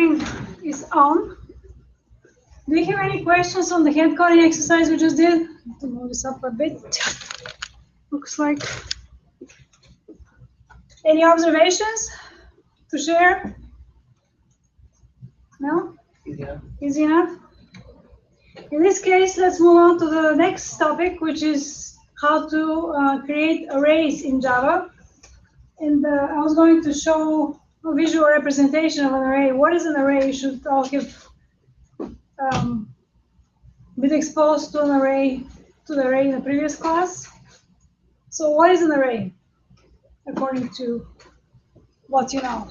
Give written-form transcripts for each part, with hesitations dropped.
Is on. Do you have any questions on the hand coding exercise we just did? To move this up a bit. Looks like. Any observations to share? No? Easy enough. Easy enough? In this case, let's move on to the next topic, which is how to create arrays in Java. And I was going to show a visual representation of an array. What is an array? You should all have been exposed to the array in the previous class. So what is an array, according to what you know?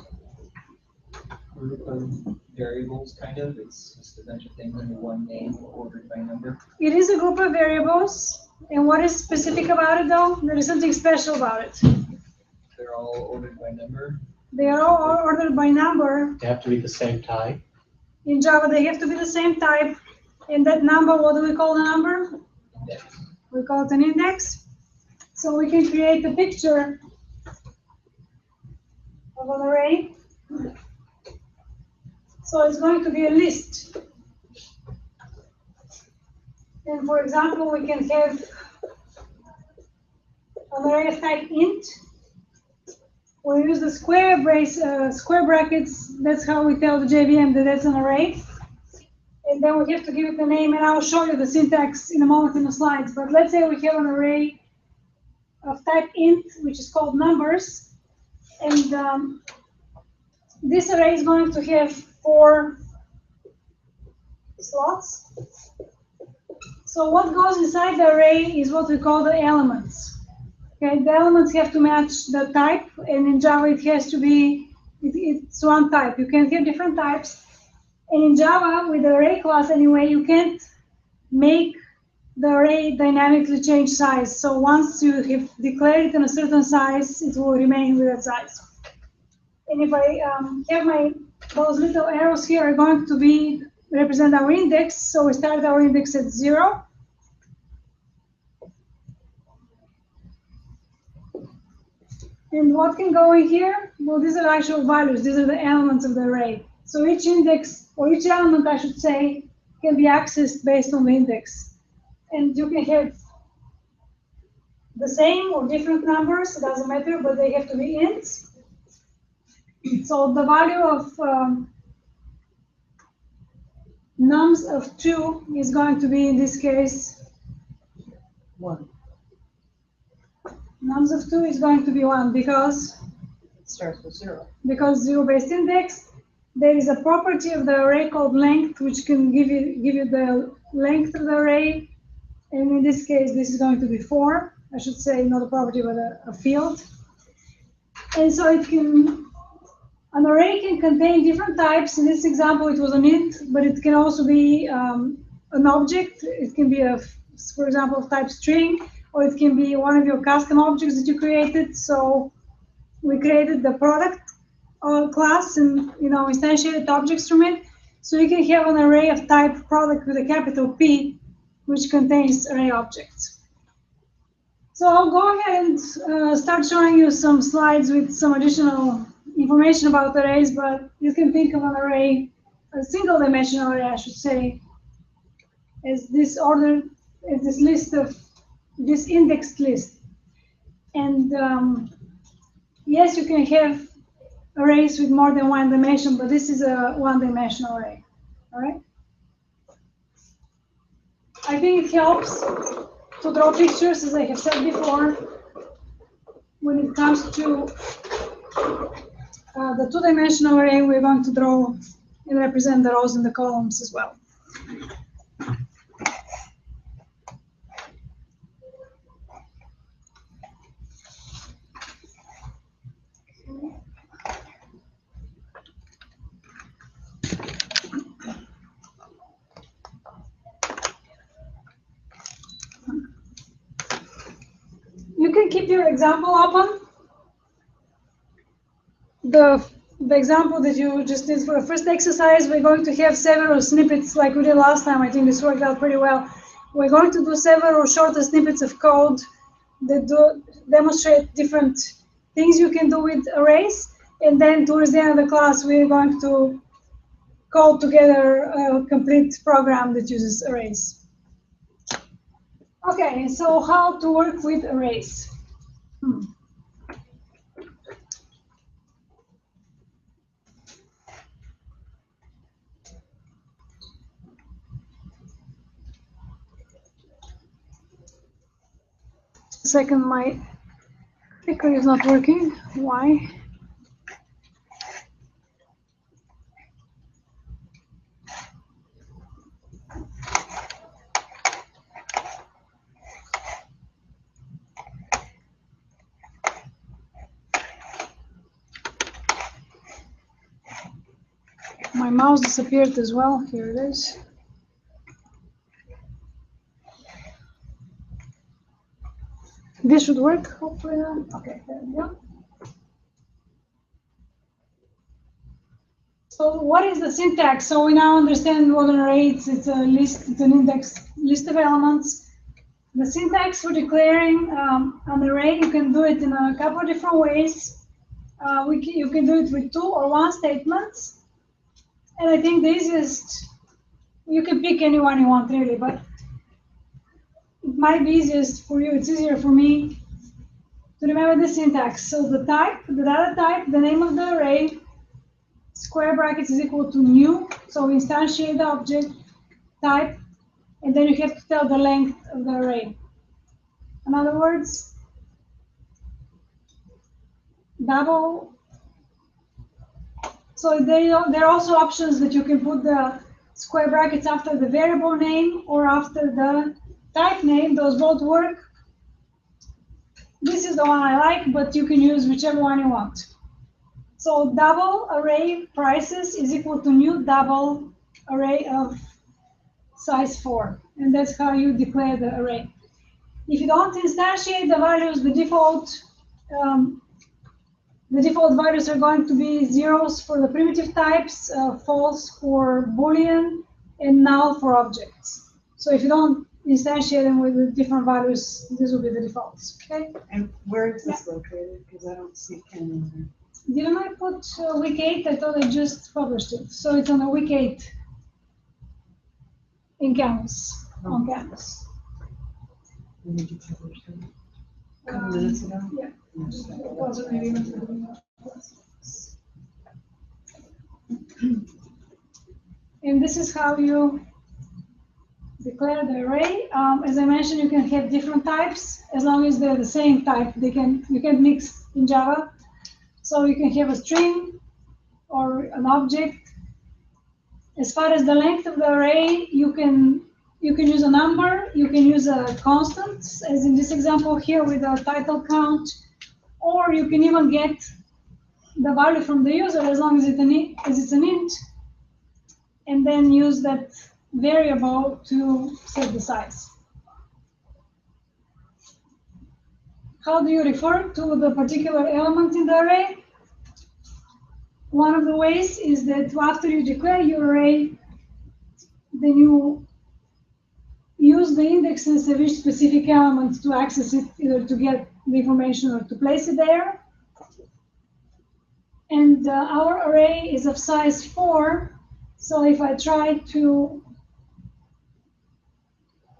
Group of variables, kind of. It's just a bunch of things under one name ordered by number. It is a group of variables. And what is specific about it, though? There is something special about it. They're all ordered by number. They are all ordered by number. They have to be the same type. In Java, they have to be the same type. And that number, what do we call the number? Index. We call it an index. So we can create a picture of an array. So it's going to be a list. And for example, we can have an array of type int. We use the square brackets. That's how we tell the JVM that that's an array. And then we have to give it a name, and I'll show you the syntax in a moment in the slides. But let's say we have an array of type int, which is called numbers. And this array is going to have 4 slots. So what goes inside the array is what we call the elements. Okay, the elements have to match the type, and in Java it has to be, it's one type. You can have different types. And in Java, with the array class anyway, you can't make the array dynamically change size. So once you have declared it in a certain size, it will remain with that size. And if I have those little arrows here are going to represent our index. So we start our index at 0. And what can go in here? Well, these are actual values. These are the elements of the array. So each index, or each element, I should say, can be accessed based on the index. And you can have the same or different numbers, it doesn't matter, but they have to be ints. So the value of nums of 2 is going to be, in this case, 1. Nums of 2 is going to be 1 because It starts with 0. Because zero-based index, there is a property of the array called length, which can give you the length of the array. And in this case, this is going to be 4. I should say not a property, but a field. And so an array can contain different types. In this example, it was an int, but it can also be an object. It can be for example, type string, or it can be one of your custom objects that you created. So we created the product class and instantiated objects from it. So you can have an array of type product with a capital P, which contains array objects. So I'll go ahead and start showing you some slides with some additional information about arrays, but you can think of an array, a single dimensional array, I should say, as this list of this indexed list. And yes, you can have arrays with more than one dimension, but this is a one-dimensional array. All right. I think it helps to draw pictures, as I have said before, when it comes to the two-dimensional array. We're going to draw and represent the rows and the columns as well. You can keep your example open. The example that you just did for the first exercise, we're going to have several snippets like we did last time. I think this worked out pretty well. We're going to do several shorter snippets of code that demonstrate different things you can do with arrays. And then towards the end of the class, we're going to code together a complete program that uses arrays. Okay, so how to work with arrays? Second, my clicker is not working. Why? My mouse disappeared as well. Here it is. This should work, hopefully. Okay, there we go. So what is the syntax? So we now understand what an array is. It's a list, it's an index list of elements. The syntax for declaring an array, you can do it in a couple of different ways. You can do it with 2 or 1 statements. And I think the easiest, you can pick any one you want really, but it might be easiest for you, it's easier for me to remember the syntax. So the type, the data type, the name of the array, square brackets is equal to new. So we instantiate the object type, and then you have to tell the length of the array. In other words, double. So there are also options that you can put the square brackets after the variable name or after the type name. Those both work. This is the one I like, but you can use whichever one you want. So double array prices is equal to new double array of size 4. And that's how you declare the array. If you don't instantiate the values, the default values are going to be zeros for the primitive types, false for Boolean, and null for objects. So if you don't instantiate them with the different values, these will be the defaults. Okay. And where is this located? Because I don't see Ken in there. Didn't I put week 8? I thought I just published it. So it's on the week 8 in Canvas, on Canvas. When did you publish it? A couple minutes ago? Yeah. It wasn't maybe even for the- And this is how you declare the array. As I mentioned, you can have different types as long as they're the same type. You can mix in Java. So you can have a string or an object. As far as the length of the array, you can use a number, you can use a constant, as in this example here with a title count, or you can even get the value from the user as long as it's an int, and then use that variable to set the size. How do you refer to the particular element in the array? One of the ways is that after you declare your array, then you use the indexes of each specific element to access it, either to get the information or to place it there. And our array is of size 4. So if I try to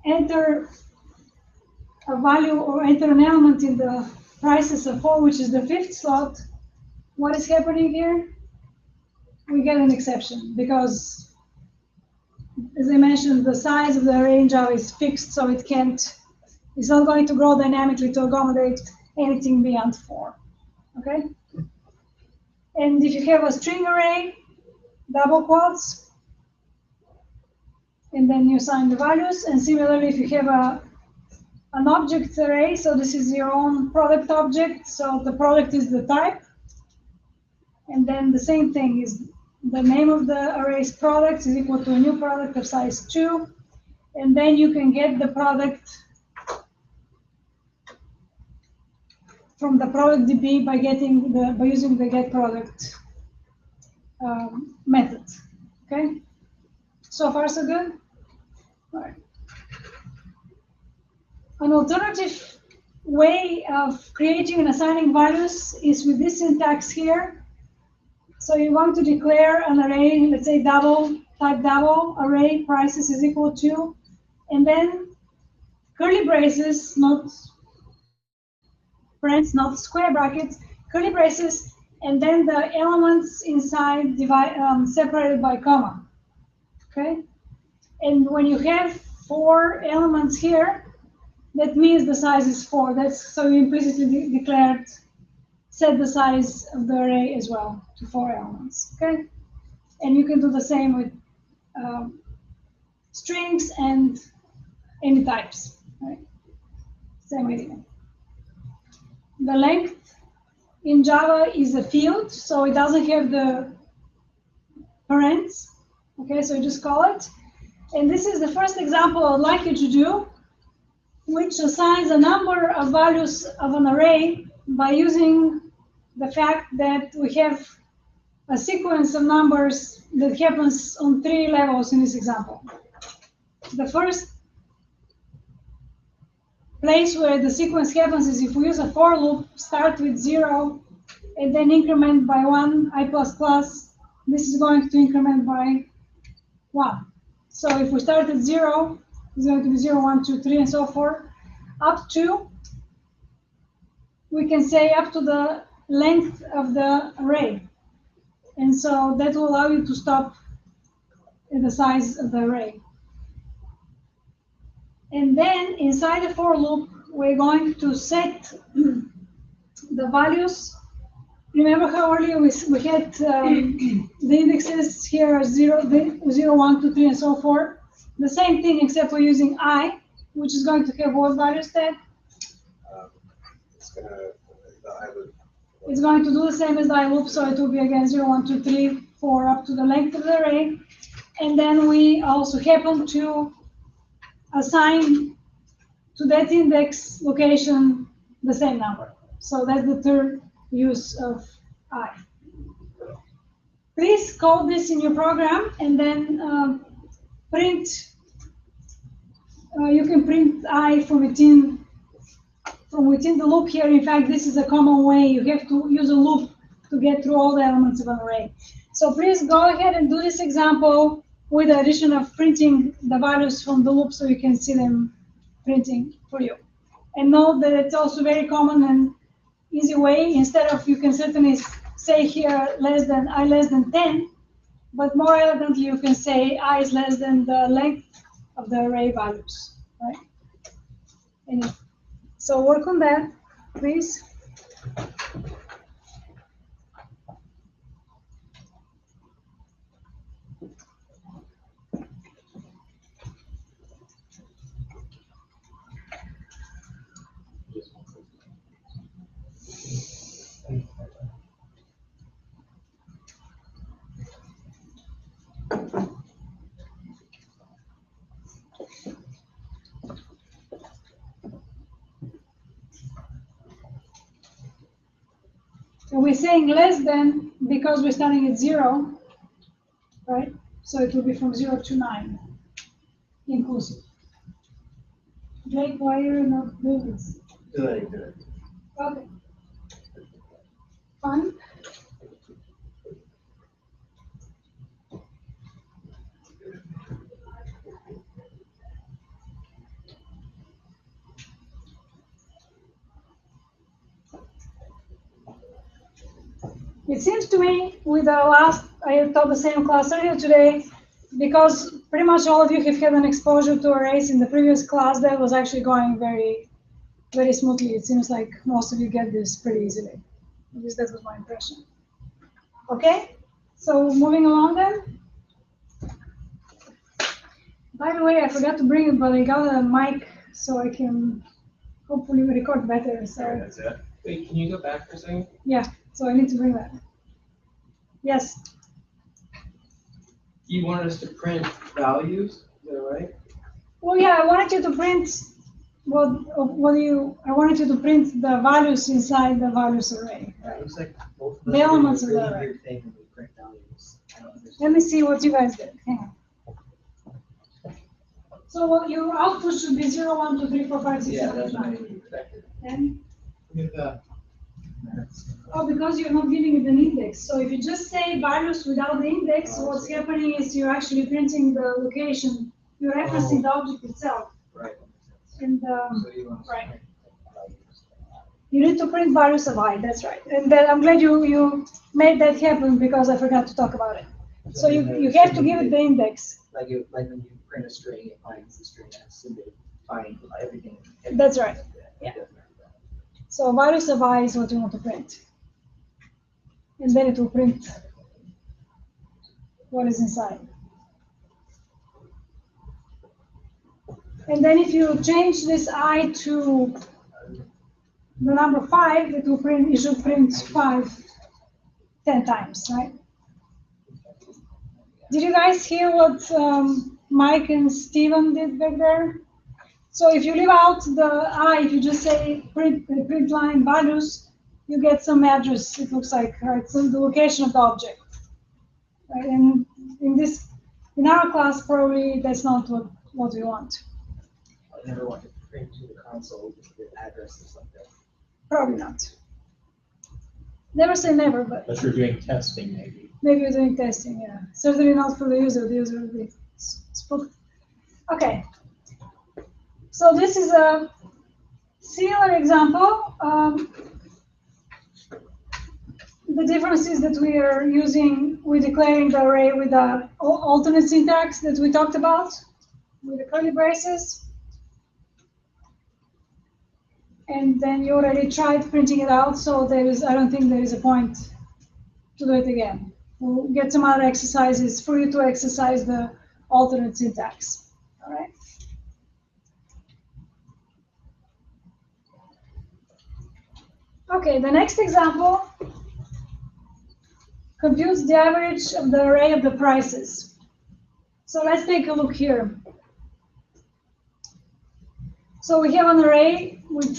enter a value or enter an element in the prices of 4, which is the 5th slot, what is happening here? We get an exception because, as I mentioned, the size of the array in Java is fixed, so it's not going to grow dynamically to accommodate anything beyond 4. Okay? And if you have a string array, double quotes, and then you assign the values. And similarly, if you have an object array, so this is your own product object, so the product is the type. And then the same thing is the name of the array's product is equal to a new product of size 2. And then you can get the product from the product DB by using the getProduct method. Okay, so far so good. All right. An alternative way of creating and assigning values is with this syntax here. So you want to declare an array, let's say type double array prices is equal to, and then curly braces, not parents, not square brackets, curly braces, and then the elements inside separated by comma. Okay? And when you have 4 elements here, that means the size is 4. That's so you implicitly declared set the size of the array as well to 4 elements. Okay? And you can do the same with strings and any types. Right? Same idea. The length in Java is a field, so it doesn't have the parents. Okay, so you just call it. And this is the first example I'd like you to do, which assigns a number of values of an array by using the fact that we have a sequence of numbers that happens on 3 levels in this example. The first place where the sequence happens is if we use a for loop, start with 0, and then increment by 1, I++, this is going to increment by 1. So if we start at 0, it's going to be 0, 1, 2, 3, and so forth, up to, we can say up to the length of the array. And so that will allow you to stop at the size of the array. And then inside the for loop, we're going to set the values. Remember how earlier we had the indexes here are 0, 1, 2, 3, and so forth? The same thing, except we're using I, which is going to have what values then? It's going to do the same as the I loop, so it will be again 0, 1, 2, 3, 4 up to the length of the array. And then we also happen to assign to that index location the same number. So that's the third use of I. Please code this in your program and then print. You can print I from within the loop here. In fact, this is a common way. You have to use a loop to get through all the elements of an array. So please go ahead and do this example with the addition of printing the values from the loop so you can see them printing for you. And note that it's also very common and easy way. Instead of, you can certainly say here I less than 10, but more elegantly you can say I is less than the length of the array values, right? And so work on that, please. And we're saying less than because we're starting at 0, right? So it will be from 0 to 9, inclusive. Blake, why are you not doing this? Good. Okay. Fun. It seems to me with the last, I taught the same class earlier today, because pretty much all of you have had an exposure to arrays in the previous class, that was actually going very, very smoothly. It seems like most of you get this pretty easily. At least that was my impression. Okay, so moving along then. By the way, I forgot to bring it, but I got a mic so I can hopefully record better. So That's it. Wait, can you go back for a second? yeah, so I need to bring that. Yes. You wanted us to print values, is that right? Well, yeah, I wanted you to print I wanted you to print the values inside the values array. It looks like both of The us are doing elements a of the really array. weird thing when we print values. I don't understand. Let me see what you guys did. Hang on. So your output should be 0, 1, 2, 3, 4, 5, 6, Yeah, 7, that's 8, what I 9, expected. 10. With Oh, because you're not giving it an index. So if you just say values without the index, Oh, I what's see. happening is you're actually printing the location. You're referencing the object itself. Right. And So you want to right. print values. You need to print values of I, that's right. And then I'm glad you made that happen because I forgot to talk about it. So you have to give it the index. Like when you print a string, it finds the string S and they find everything. That's right. Yeah. So values of I is what you want to print. And then it will print what is inside. And then if you change this I to the number 5, it will print, it should print 5 10 times, right? Did you guys hear what Mike and Steven did back there? So if you leave out the I, if you just say print line values, you get some address, it looks like, right? So the location of the object. Right? And in our class, probably that's not what we want. I never want to print to the console with the address or something. Probably not. Never say never, but Unless you're doing testing, maybe. maybe you're doing testing, yeah. Certainly not for the user. The user will be spooked. Okay. So this is a similar example. The difference is that we're declaring the array with the alternate syntax that we talked about, with the curly braces. And then you already tried printing it out, so I don't think there is a point to do it again. We'll get some other exercises for you to exercise the alternate syntax, all right? Okay, the next example computes the average of the array of the prices. So let's take a look here. So we have an array with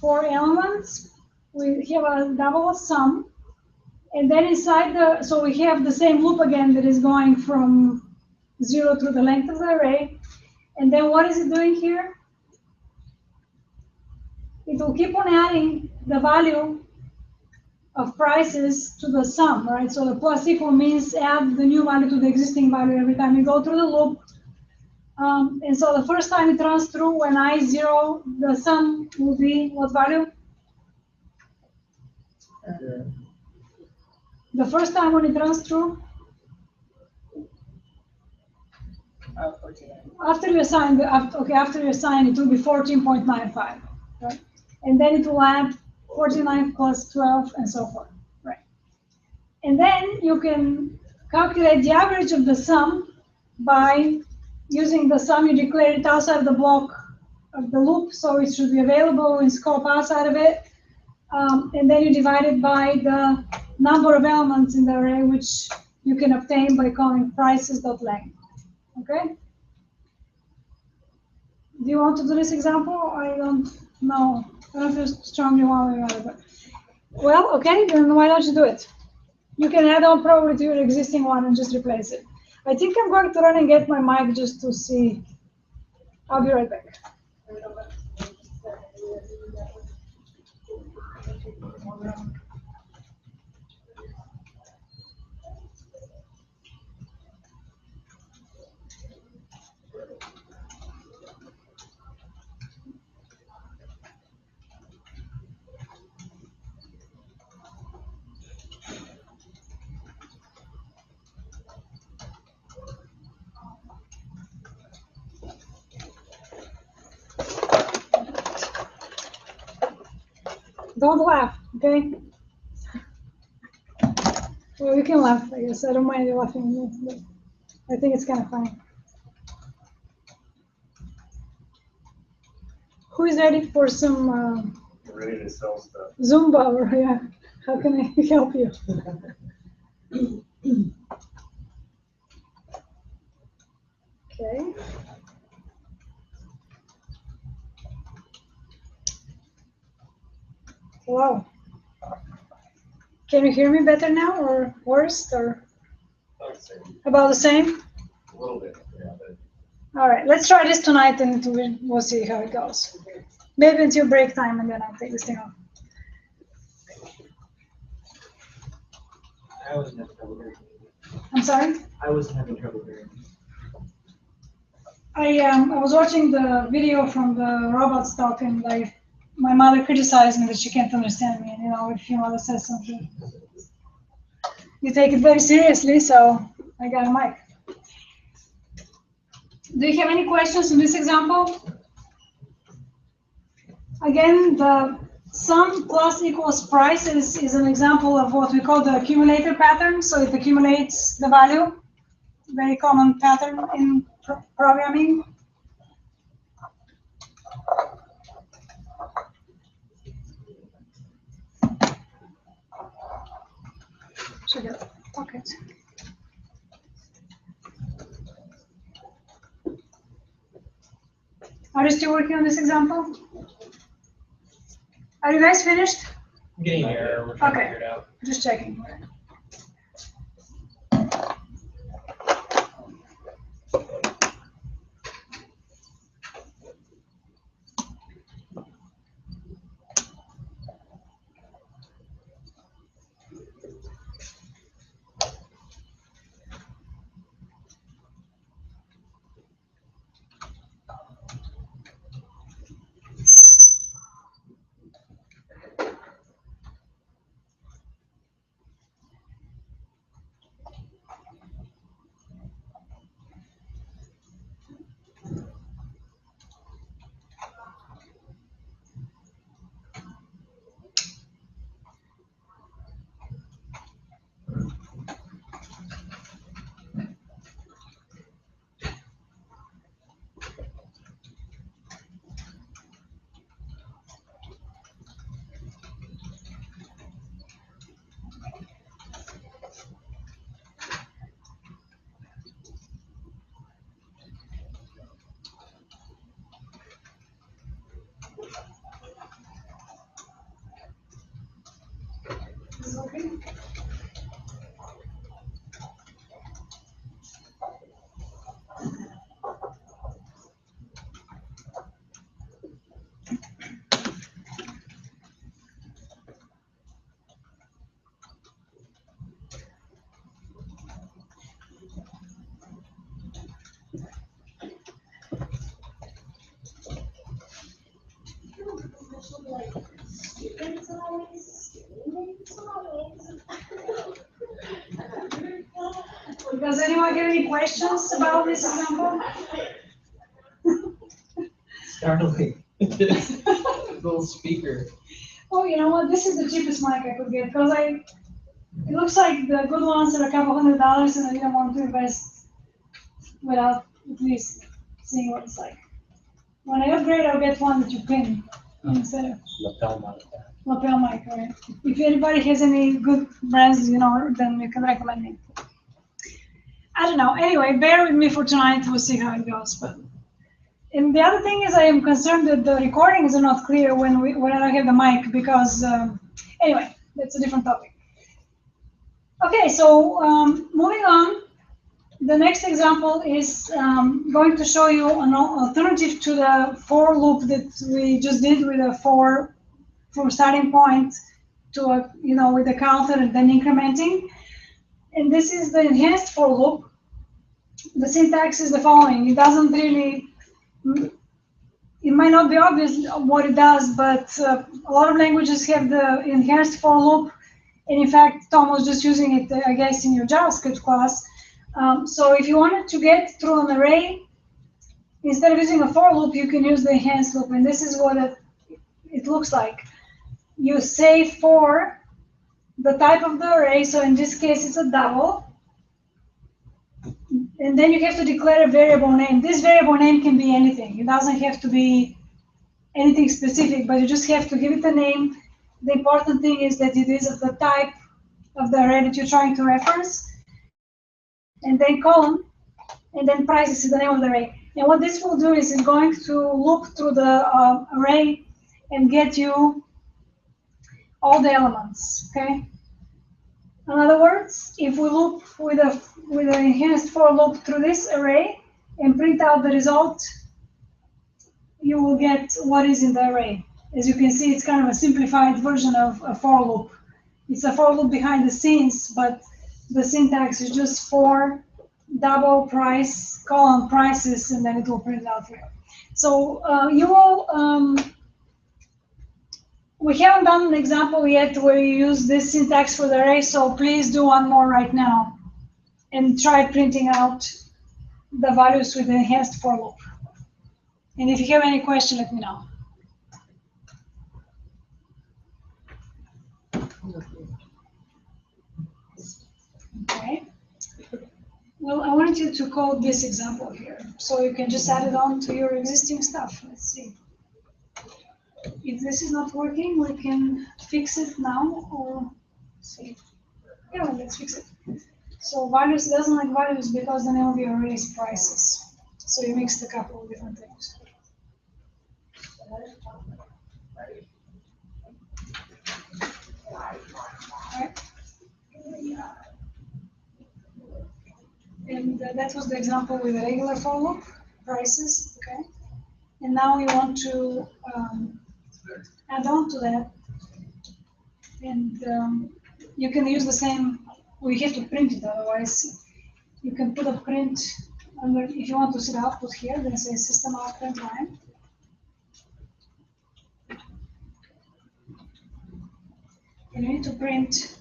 4 elements. We have a double sum. And then inside so we have the same loop again that is going from 0 through the length of the array. And then what is it doing here? It will keep on adding the value of prices to the sum, right? So the plus equal means add the new value to the existing value every time you go through the loop. And so the first time it runs through, when I 0, the sum will be what value? The first time when it runs through? After you assign, after you assign, it will be 14.95, right? And then it will add 49 plus 12 and so forth, right? And then you can calculate the average of the sum by using the sum. You declare it outside the block of the loop, so it should be available in scope outside of it. And then you divide it by the number of elements in the array, which you can obtain by calling prices.length. Okay? Do you want to do this example? I don't know. I don't feel strongly one way or another. But, well, okay, then why don't you do it? You can add on probably to your existing one and just replace it. I think I'm going to run and get my mic just to see. I'll be right back. Don't laugh, okay? Well, you can laugh, I guess. I don't mind you laughing, but I think it's kind of funny. Who is ready for some Ready to sell stuff. Zumba? Or, yeah, how can I help you? Okay. Wow. Can you hear me better now, or worse, or about the same? A little bit, yeah. But All right, let's try this tonight and we'll see how it goes. Maybe until break time and then I'll take this thing off. I wasn't having trouble hearing. I'm sorry? I wasn't having trouble hearing. I was watching the video from the robots talk, and my mother criticized me that she can't understand me, and if your mother says something, you take it very seriously, so I got a mic. Do you have any questions on this example? Again, the sum plus equals price is an example of what we call the accumulator pattern. So it accumulates the value, very common pattern in programming. Should have pocket. Are you still working on this example? Are you guys finished? I'm getting an error. We're trying to Okay. figure it out. Just checking. Okay. Does anyone have any questions about this example? Startling. This little speaker. Oh, you know what? This is the cheapest mic I could get because it looks like the good ones are a couple $100, and I didn't want to invest without at least seeing what it's like. When I upgrade, I'll get one that you pin instead of lapel mic, right? If anybody has any good brands, then you can recommend me. I don't know. Anyway, bear with me for tonight. We'll see how it goes. And the other thing is, I am concerned that the recordings are not clear when I don't have the mic because, anyway, that's a different topic. Okay, so moving on. The next example is going to show you an alternative to the for loop that we just did with a for from starting point to a, with the counter and then incrementing. And this is the enhanced for loop. The syntax is the following. It doesn't really, it might not be obvious what it does, but a lot of languages have the enhanced for loop. And in fact, Tom was just using it, I guess, in your JavaScript class. So if you wanted to get through an array, instead of using a for loop, you can use the enhanced loop. And this is what it looks like. You say for the type of the array. So in this case, it's a double. And then you have to declare a variable name. This variable name can be anything. It doesn't have to be anything specific, but you just have to give it a name. The important thing is that it is of the type of the array that you're trying to reference. And then column, and then price is the name of the array. And what this will do is it's going to loop through the array and get you all the elements, okay? In other words, if we loop with an enhanced for loop through this array and print out the result, you will get what is in the array. As you can see, it's kind of a simplified version of a for loop. It's a for loop behind the scenes, but the syntax is just for double price, column prices, and then it will print out here. So you will, we haven't done an example yet where you use this syntax for the array, so please do one more right now and try printing out the values with the enhanced for loop. And if you have any question, let me know. Okay. Well, I wanted you to code this example here, so you can just add it on to your existing stuff. Let's see. If this is not working, we can fix it now, or see. Yeah, let's fix it. So values doesn't like values because the name of your array is prices. So you mixed a couple of different things. Right. And that was the example with the regular for loop, prices, okay? And now we want to add on to that. And you can use the same, we have to print it otherwise. You can put a print under, if you want to see the output here, then say system out print line. And you need to print,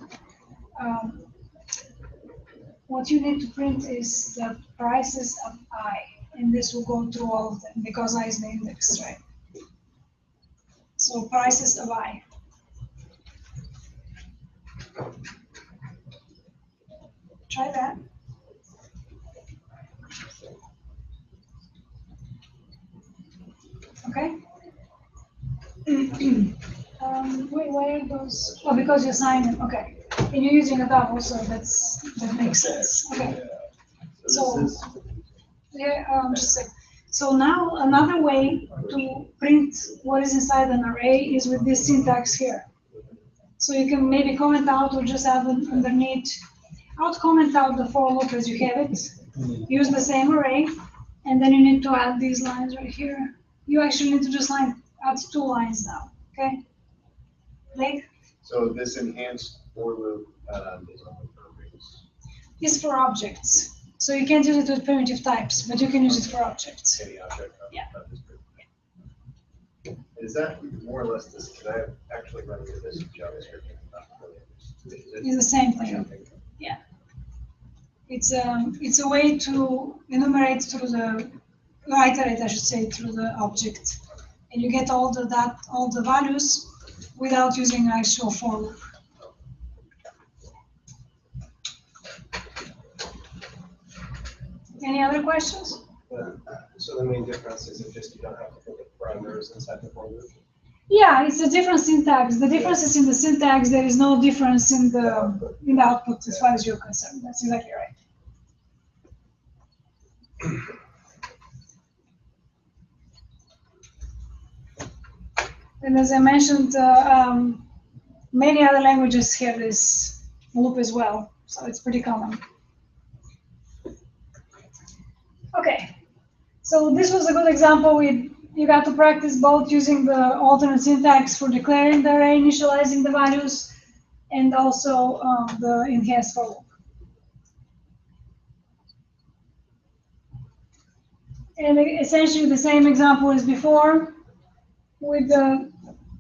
what you need to print is the prices of I, and this will go through all of them because I is the index, right? So prices of I. Try that. Okay. Wait, where are those? Oh, because you signed them. Okay. And you're using a double, so that makes sense. Okay. So yeah, just a sec. So now another way to print what is inside an array is with this syntax here. So you can maybe comment out or just add it underneath. I would comment out the for loop as you have it. Use the same array, and then you need to add these lines right here. You actually need to just add 2 lines now. Okay. Like. So this enhanced for loop is only for arrays. Is for objects. So you can't use it with primitive types, but you can use it for objects. Any object. Yeah. Is that more or less this? Because I actually run into this in JavaScript. It's the same thing. Yeah. It's a way to enumerate through the, iterate, I should say, through the object, and you get all the values without using an actual for loop. Any other questions? So the main difference is just you don't have to put the parameters inside the for loop. Yeah, it's a different syntax. The difference is in the syntax. There is no difference in the output as far as you're concerned. That's exactly right. And as I mentioned, many other languages have this loop as well, so it's pretty common. Okay, so this was a good example. You got to practice both using the alternate syntax for declaring the array, initializing the values, and also the enhanced for loop. And essentially the same example as before, with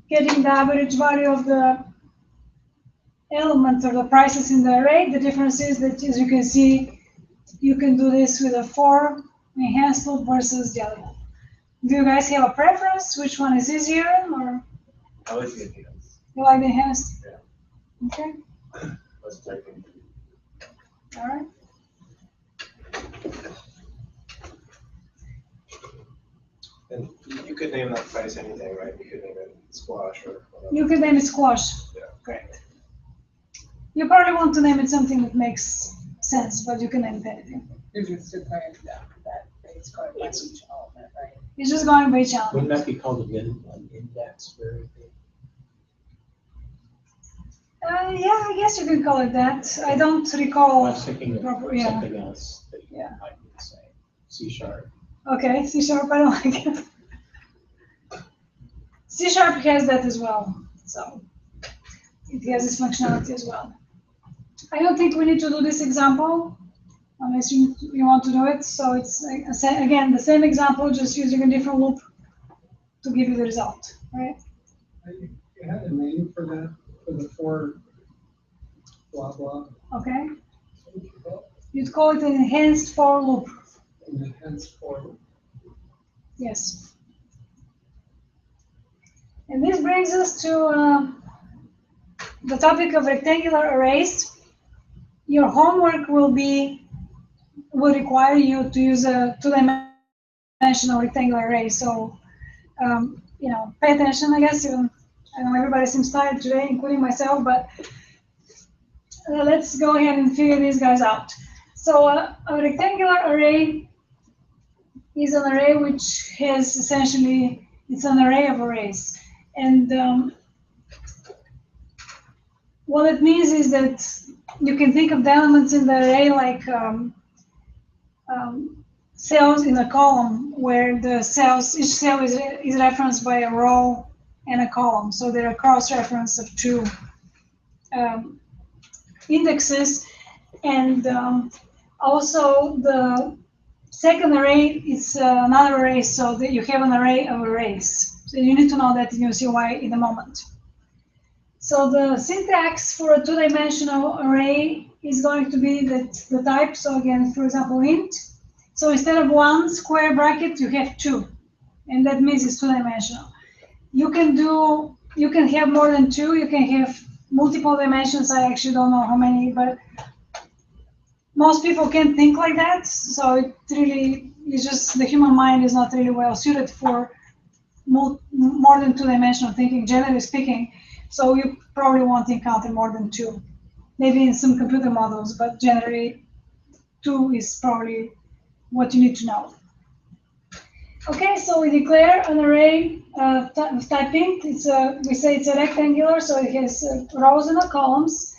getting the average value of the elements or the prices in the array. The difference is that, as you can see, you can do this with a for enhanced loop versus the other one. Do you guys have a preference? Which one is easier, or I like the enhanced. you like the enhanced? Yeah. Okay. Let's type in. All right. And you could name that price anything, right? You could name it squash or whatever. You can name it squash. Yeah. Correct. You probably want to name it something that makes sense, but you can name it anything. You're just declaring that it's going by each element, right? It's just going by each element. Wouldn't that be called an index variable? Yeah, I guess you can call it that. I don't recall. I was thinking of proper- yeah. something else that you Yeah. might be saying. C#. Okay, C#, I don't like it. C# has that as well, so it has this functionality as well. I don't think we need to do this example unless you want to do it. So it's again the same example, just using a different loop to give you the result, right? You had a name for that, for the for blah blah, Okay. You'd call it an enhanced for loop. and then henceforth. Yes. And this brings us to the topic of rectangular arrays. Your homework will require you to use a two-dimensional rectangular array. So, you know, pay attention, I guess. Even, I know everybody seems tired today, including myself, but let's go ahead and figure these guys out. So a rectangular array is an array which has essentially, it's an array of arrays. And what it means is that you can think of the elements in the array like cells in a column, where the cells, each cell is referenced by a row and a column. So they're a cross-reference of two indexes. And also the second array is another array, so that you have an array of arrays. So you need to know that, and you'll see why in a moment. So the syntax for a two-dimensional array is going to be that the type, so again, for example, int. So instead of one square bracket, you have two, and that means it's two-dimensional. You can have more than two, you can have multiple dimensions. I actually don't know how many, but most people can't think like that. So it really is just, the human mind is not really well suited for more than two-dimensional thinking, generally speaking. So you probably won't encounter more than two, maybe in some computer models, but generally two is probably what you need to know. Okay, so we declare an array of type int. We say it's a rectangular, so it has rows and columns.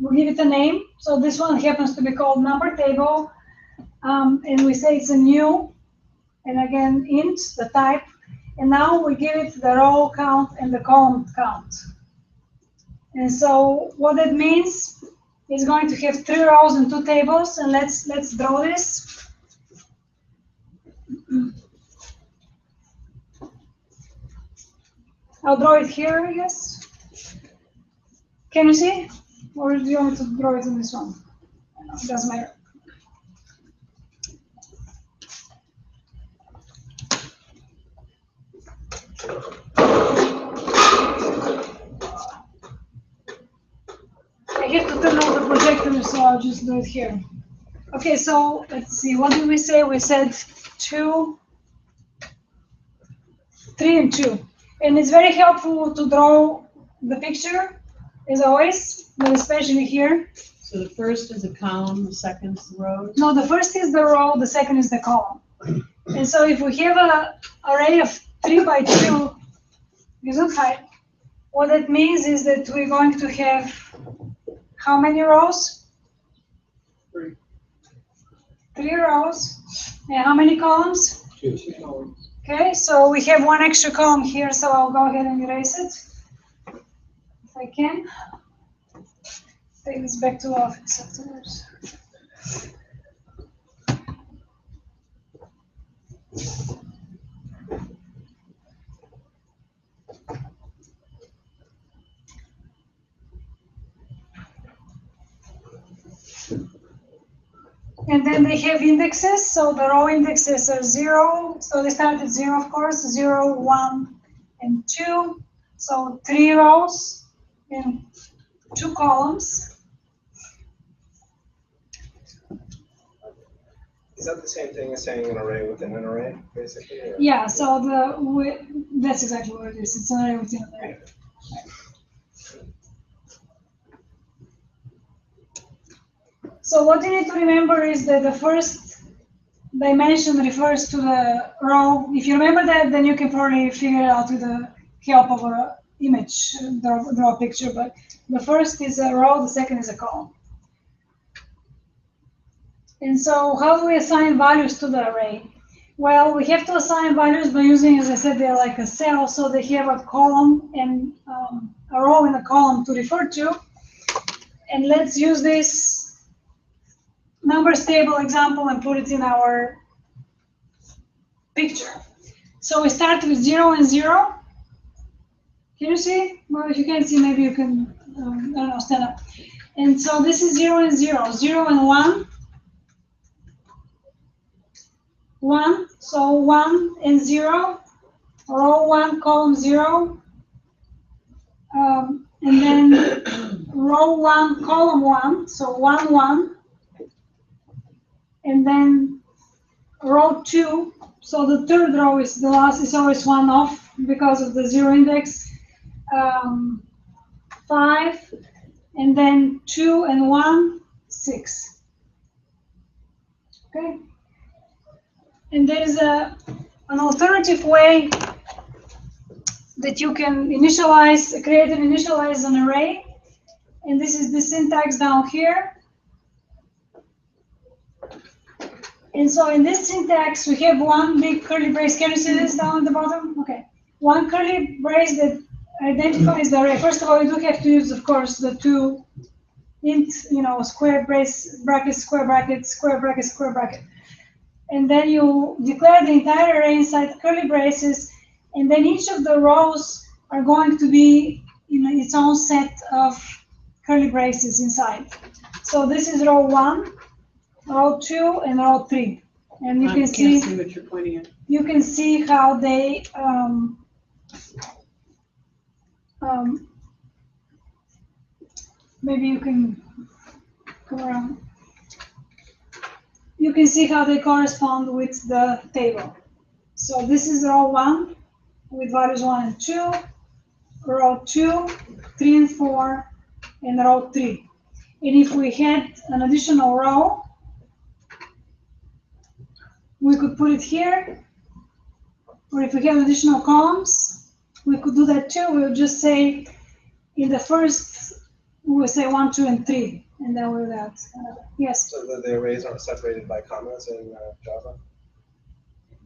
We give it a name. So this one happens to be called number table, and we say it's a new, and again int, the type. And now we give it the row count and the column count. And so what that means is going to have 3 rows and 2 tables, and let's draw this. I'll draw it here, I guess. Can you see? Or do you want me to draw it in this one? It doesn't matter. I have to turn on the projector, so I'll just do it here. Okay, so let's see, what did we say? We said 2, 3, and 2. And it's very helpful to draw the picture, as always, but especially here. So the first is a column, the second is the row? No, the first is the row, the second is the column. And so if we have an array of 3 by 2 Gesundheit, what that means is that we're going to have how many rows? 3. 3 rows. And how many columns? 2. Okay, so we have 1 extra column here, so I'll go ahead and erase it, if I can. Take this back to office afterwards. And then they have indexes, so the row indexes are 0, so they start at 0, of course, 0, 1, and 2, so 3 rows and 2 columns. Is that the same thing as saying an array within an array, basically? Or? Yeah, so that's exactly what it is. It's an array within an array. So what you need to remember is that the first dimension refers to the row. If you remember that, then you can probably figure it out with the help of an image, draw a picture. But the first is a row, the second is a column. And so how do we assign values to the array? Well, we have to assign values by using, as I said, they're like a cell, so they have a column and a row and a column to refer to. And let's use this numbers table example and put it in our picture. So we start with 0 and 0. Can you see? Well, if you can't see, maybe you can, I don't know, stand up. And so this is 0 and 0, 0 and 1. 1, so 1 and 0, row 1, column 0. And then row 1, column 1, so 1, 1. And then row 2, so the third row is the last, is always 1 off because of the 0 index. 5, and then 2 and 1, 6. Okay? And there is an alternative way that you can initialize, create and initialize an array. And this is the syntax down here. And so in this syntax, we have one big curly brace. Can you see this down at the bottom? Okay. One curly brace that identifies the array. First of all, you do have to use, of course, the two int, square brace, bracket, square bracket, square bracket, square bracket. And then you declare the entire array inside curly braces, and then each of the rows are going to be its own set of curly braces inside. So this is row 1, row 2, and row 3. And you can see what you're pointing at. You can see how they maybe you can come around. You can see how they correspond with the table. So this is row 1 with values 1 and 2, row 2, 3 and 4, and row 3. And if we had an additional row, we could put it here. Or if we have additional columns, we could do that too. We'll just say in the first, we'll say 1, 2, and 3, and then we'll do that. Yes? So the arrays aren't separated by commas in Java?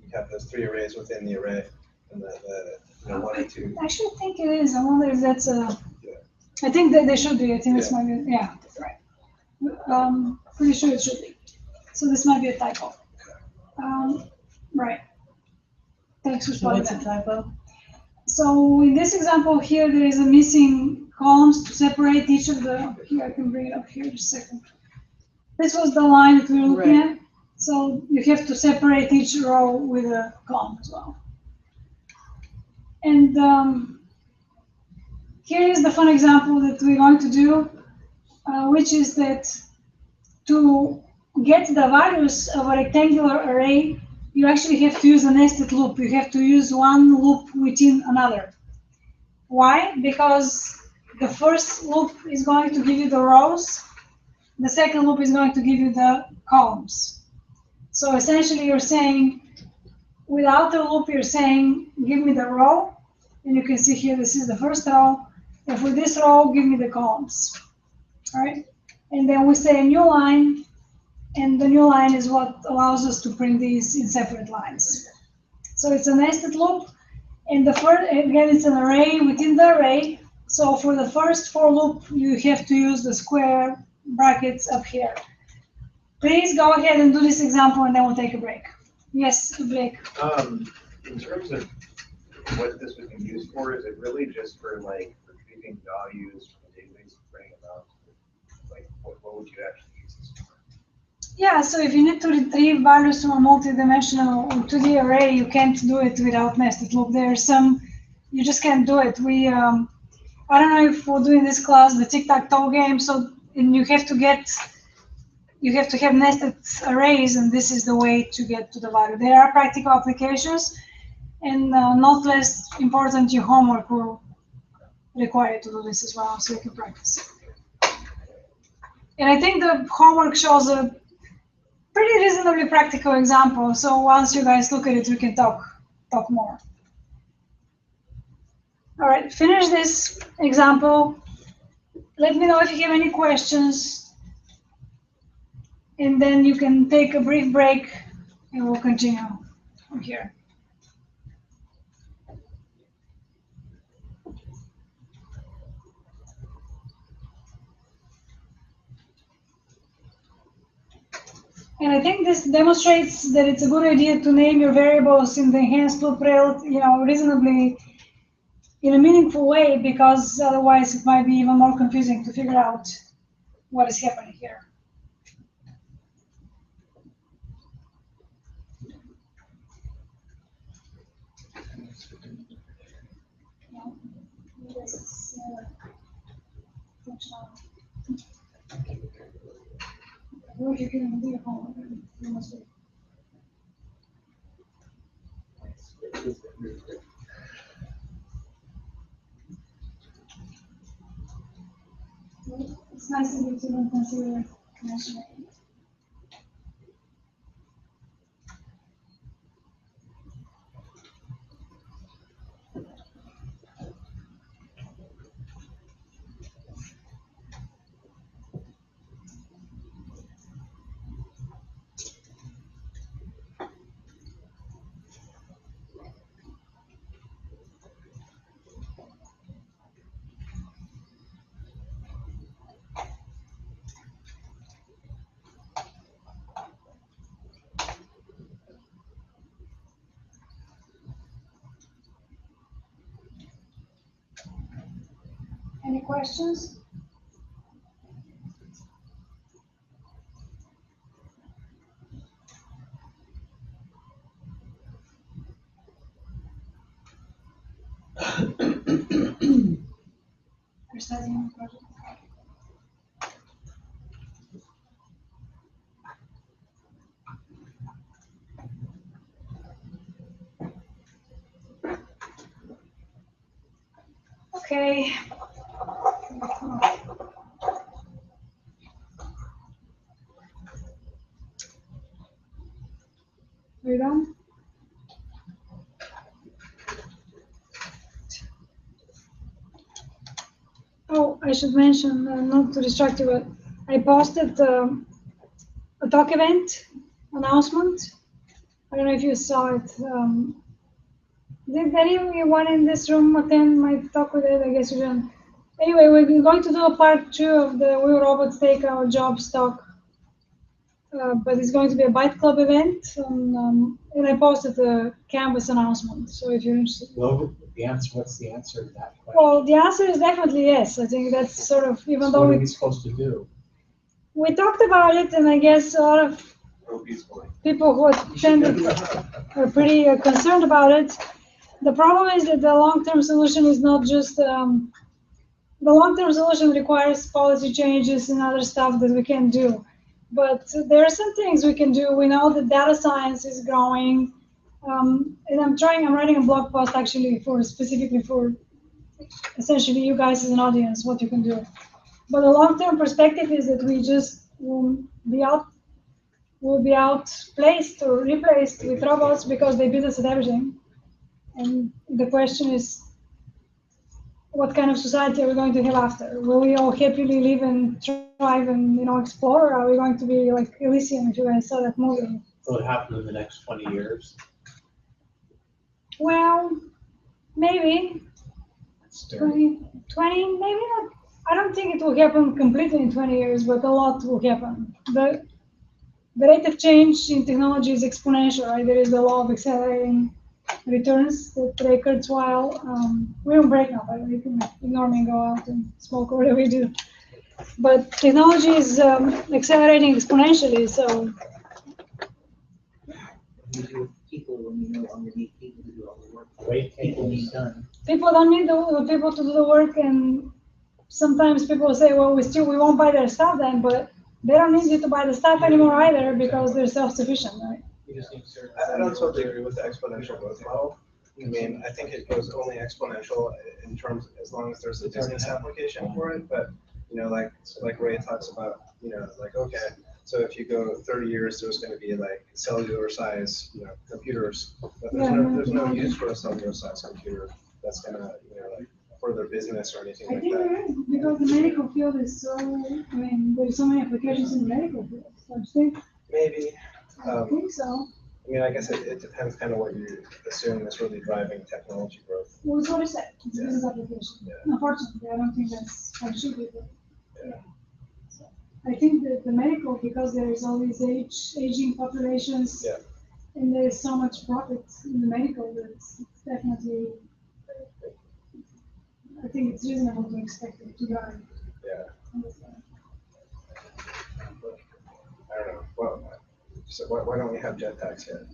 You have those 3 arrays within the array, and the 1 and 2. I actually think it is. I wonder if that's a. Yeah. I think that they should be. I think this Yeah. might be. Yeah, right. Pretty sure it should be. So this might be a typo. Right. Thanks for So spotting what's a that. typo? So in this example here, there is a missing columns to separate each of the. Here, I can bring it up here just a second. This was the line that we were looking Right. at. So you have to separate each row with a column as well. And here is the fun example that we're going to do, which is that to get the values of a rectangular array, you actually have to use a nested loop. You have to use one loop within another. Why? Because the first loop is going to give you the rows. The second loop is going to give you the columns. So essentially you're saying, without the loop, you're saying, give me the row. And you can see here, this is the first row. And for this row, give me the columns. All right? And then we say a new line. And the new line is what allows us to print these in separate lines. So it's a nested loop. And the first, again, it's an array within the array. So for the first for loop, you have to use the square brackets up here. Please go ahead and do this example, and then we'll take a break. Yes, a break. In terms of what this would be used for, is it really just for like retrieving values from the database and bringing them out? Like, what would you actually use this for? Yeah, so if you need to retrieve values from a multi-dimensional 2D array, you can't do it without nested loop. There's some, you just can't do it. I don't know if we're doing this class, the tic-tac-toe game, so and you have to have nested arrays, and this is the way to get to the value. There are practical applications, and not less important, your homework will require you to do this as well, so you can practice. And I think the homework shows a pretty reasonably practical example, so once you guys look at it, we can talk more. All right, finish this example. Let me know if you have any questions, and then you can take a brief break, and we'll continue from here. And I think this demonstrates that it's a good idea to name your variables in the enhanced blueprint, reasonably in a meaningful way, because otherwise it might be even more confusing to figure out what is happening here. This is functional. What you're going to do at home, you must be. It's nice of you to even consider mentioning it. Any questions? You're studying the project? Okay. Are you done? Oh, I should mention, not to distract you, but I posted a talk event announcement. I don't know if you saw it. Did anyone in this room attend my talk with it? I guess you didn't. Anyway, we're going to do a part 2 of the Will Robots Take Our Jobs talk. But it's going to be a Byte Club event, and I posted the Canvas announcement. So if you're interested. Well, what's the answer to that question? Well, the answer is definitely yes. I think that's sort of, even So though what are we supposed to do? we talked about it, and I guess a lot of people who attended are pretty concerned about it. The problem is that the long-term solution is not just, the long-term solution requires policy changes and other stuff that we can do. But there are some things we can do. We know that data science is growing. And I'm writing a blog post actually specifically for essentially you guys as an audience, what you can do. But the long-term perspective is that we just will be outplaced or replaced with robots because they beat us at everything. And the question is, what kind of society are we going to have after? Will we all happily live and thrive and explore, or are we going to be like Elysium, if you guys saw that movie? Will it happen in the next 20 years? Well, maybe. 20, maybe not. I don't think it will happen completely in 20 years, but a lot will happen. The rate of change in technology is exponential, right? There is the law of accelerating returns that Ray Kurzweil, we don't break now, but you can ignore me and go out and smoke or whatever we do. But technology is accelerating exponentially, so. We do with people when we no longer need people to do all the work. Wait, People need done. People don't need the people to do the work, and sometimes people say, well, we won't buy their stuff then, but they don't need you to buy the stuff anymore either because they're self-sufficient, right? You just need to I don't totally agree with the exponential growth model. I mean, I think it goes only exponential in terms, as long as there's a business application for it, but, like Ray talks about, okay, so if you go 30 years, there's gonna be like cellular size, computers, but there's no use for a cellular size computer that's gonna, further business or anything I like think that. there is, because the medical field is so, there's so many applications in the medical field, don't you think? Maybe, I think so. I mean, I guess it depends kind of what you assume is really driving technology growth. Well, it's what I said, it's a Yeah. business application. Yeah. Unfortunately, I don't think that's how it should be, but, yeah. So. I think that the medical, because there is all these aging populations. Yeah. And there is so much profit in the medical that it's definitely, I think it's reasonable to expect it to grow. Yeah. I don't know. Well, so why don't we have jetpacks yet?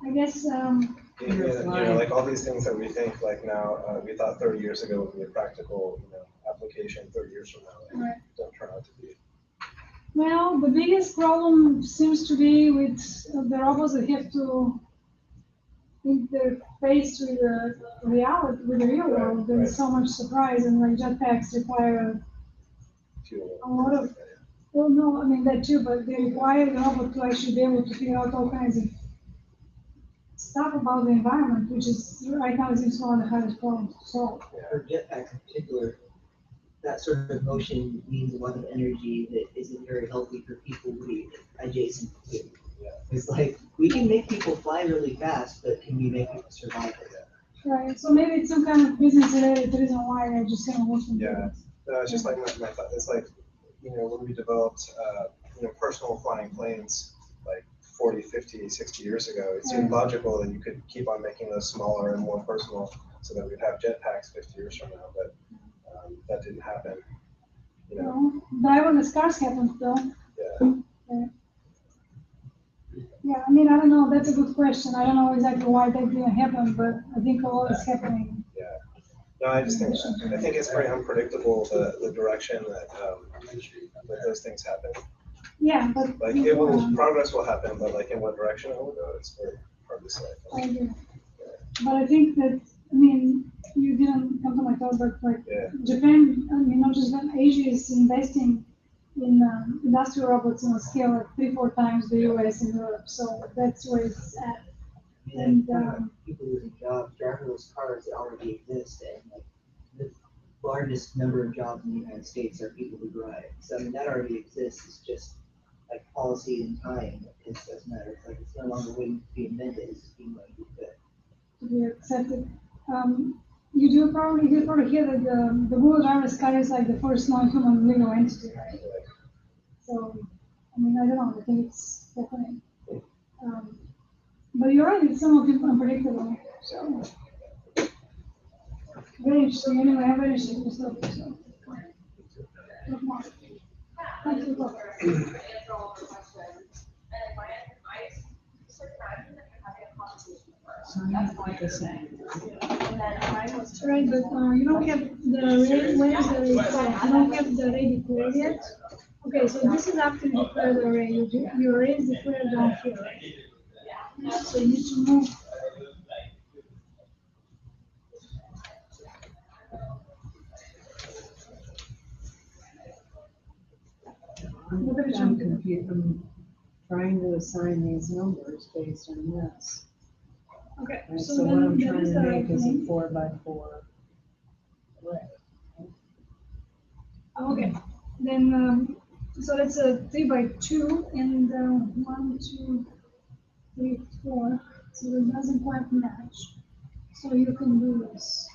I guess, Like all these things that we think like now, we thought 30 years ago would be a practical, application 30 years from now, Right. don't turn out to be. well, the biggest problem seems to be with the robots that have to interface with the reality, with the real world. There's so much surprise, and like jetpacks require Fuel. a lot of, well, no, I mean that too, but they require the robot to actually be able to figure out all kinds of stuff about the environment, which is right now seems one of the hardest problems to solve. For jetpacks in particular, that sort of motion means a lot of energy that isn't very healthy for people we adjacent to. Yeah. It's like, we can make people fly really fast, but can we make people survive it? Right, so maybe it's some kind of business related reason why I just kind of want to. Yeah. It's just like my thought. It's like, when we developed, personal flying planes, like 40, 50, 60 years ago, it seemed logical that you could keep on making those smaller and more personal so that we'd have jetpacks 50 years from now, but that didn't happen. No, driverless cars happened though. Yeah. Yeah, I mean, I don't know, that's a good question. I don't know exactly why that didn't happen, but I think a lot is happening. Yeah. No, I just think it's very unpredictable the direction that those things happen. Yeah, but. Like progress will happen, but like in what direction it will go, it's very hard to say. I agree. But I think that, I mean, you didn't come to my thought, but like Japan, I mean, not just Japan, Asia is investing in industrial robots on a scale of 3-4 times the US and Europe. So that's where it's at. And people losing jobs, driverless cars that already exist, and like the largest number of jobs in the United States are people who drive. So I mean, that already exists. It's just like policy and time. It doesn't matter. It's like it's no longer waiting to be invented. It's being like to be accepted. You probably hear that the Google driverless car is like the first non-human legal entity, right? So, I mean, I don't know. I think it's definitely. But you're right. It's somewhat unpredictable. So, very interesting. Anyway, I'm very interested in stuff. So, thank you. So I'm not the same. Right, but you don't have the rate, when is the rate set? You don't have the rate declared yet? Okay, so this is after you declare the rate. Your rate is declared down here, right? So you need to move. I'm confused. I'm trying to assign these numbers based on this. Okay, Right, so so what then I'm that trying is to the make right is a thing. 4x4 array. Okay, then, so that's a 3x2 and 1, 2, 3, 4. So it doesn't quite match. So you can do this.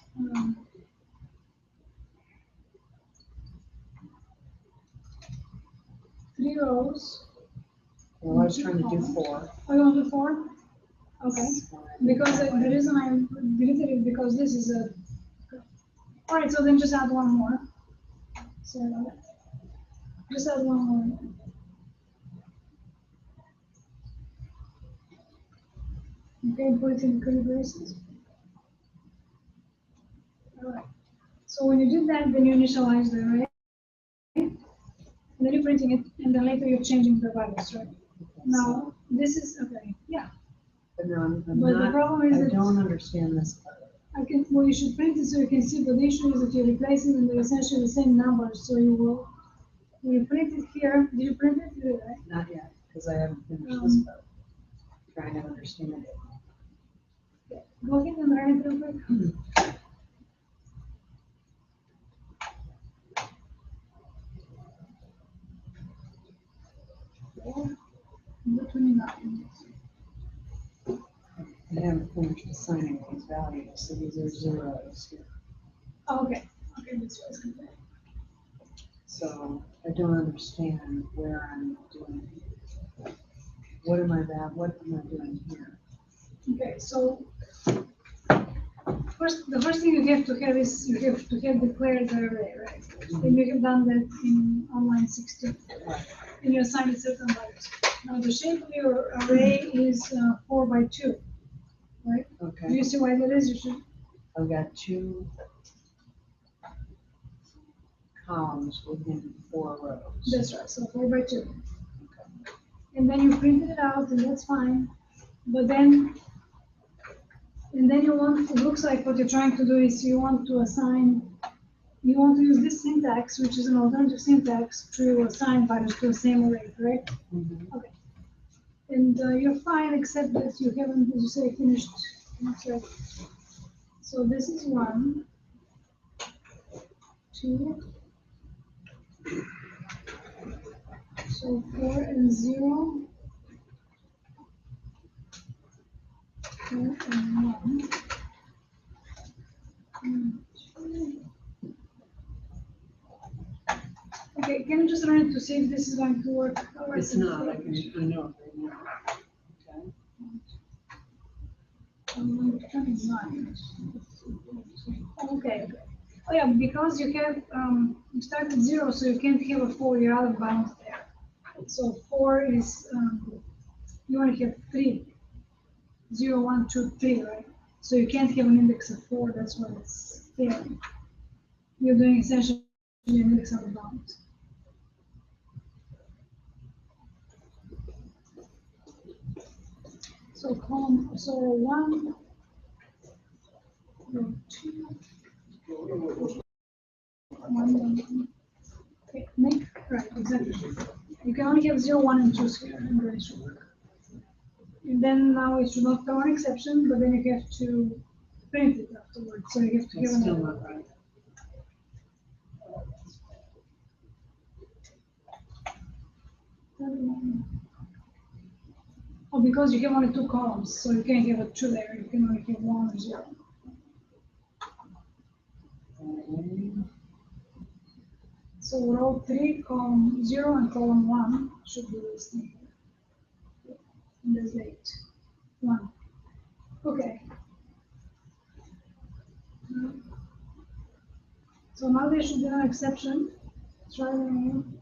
3 rows. Well, I was trying to do 4. Oh, you want to do 4? Okay. Because the reason I deleted it because this is a. All right, so then just add one more. So just add one more. Okay, put it in curly braces. All right. So when you do that, then you initialize the array, and then you're printing it, and then later you're changing the values, right? Now this is okay. Yeah. But no, I'm But the not, problem is I that don't understand this part. well, you should print it so you can see, but the issue is that you're replacing them, they're essentially the same numbers, so you will, when you print it here, do you print it? You did, right? Not yet, because I haven't finished this part. Trying to understand it. Go ahead and run it real quick. Yeah, 29. I haven't finished assigning these values, so these are zeros here. Oh, okay, okay, this was good. So I don't understand where I'm doing. What am I doing here? Okay, so the first thing you have to have is you have to have declared the array, right? And you have done that in online 16. And you assigned it certain values. Now the shape of your array is 4 by 2, right? Do Okay, you see why that is? You should. I've got 2 columns within 4 rows. That's right. So 4 by 2. And then you printed it out, and that's fine. But then, and then you want. It looks like what you're trying to do is you want to assign. You want to use this syntax, which is an alternative syntax, to assign values to the same array, correct? Mhm. And you're fine, except that you haven't, as you say, finished. That's right. So this is 1, 2. So 4 and 0. 4 and 1. And 2. Okay, can you just run it to see if this is going to work? It's not, I know it right now. Okay. Okay. Oh yeah, because you have, you start at 0, so you can't have a 4, you're out of bounds there. So 4 is, you only have 3. 0, 1, 2, 3, right? So you can't have an index of 4, that's why it's failing. You're doing essentially an index out of bounds. So column, so 1, row 2, 1, okay, make, right, exactly. You can only have 0, 1, and 2 here, and the rest should work. And then now it should not throw an exception, but then you have to print it afterwards, so you have to It's give still another. not right. Oh, because you have only 2 columns, so you can't have a 2 there, you can only have 1 or 0. Okay. So row 3, column 0, and column 1 should be this thing here. And there's 8. 1. Okay. So now there should be an exception. Try it again.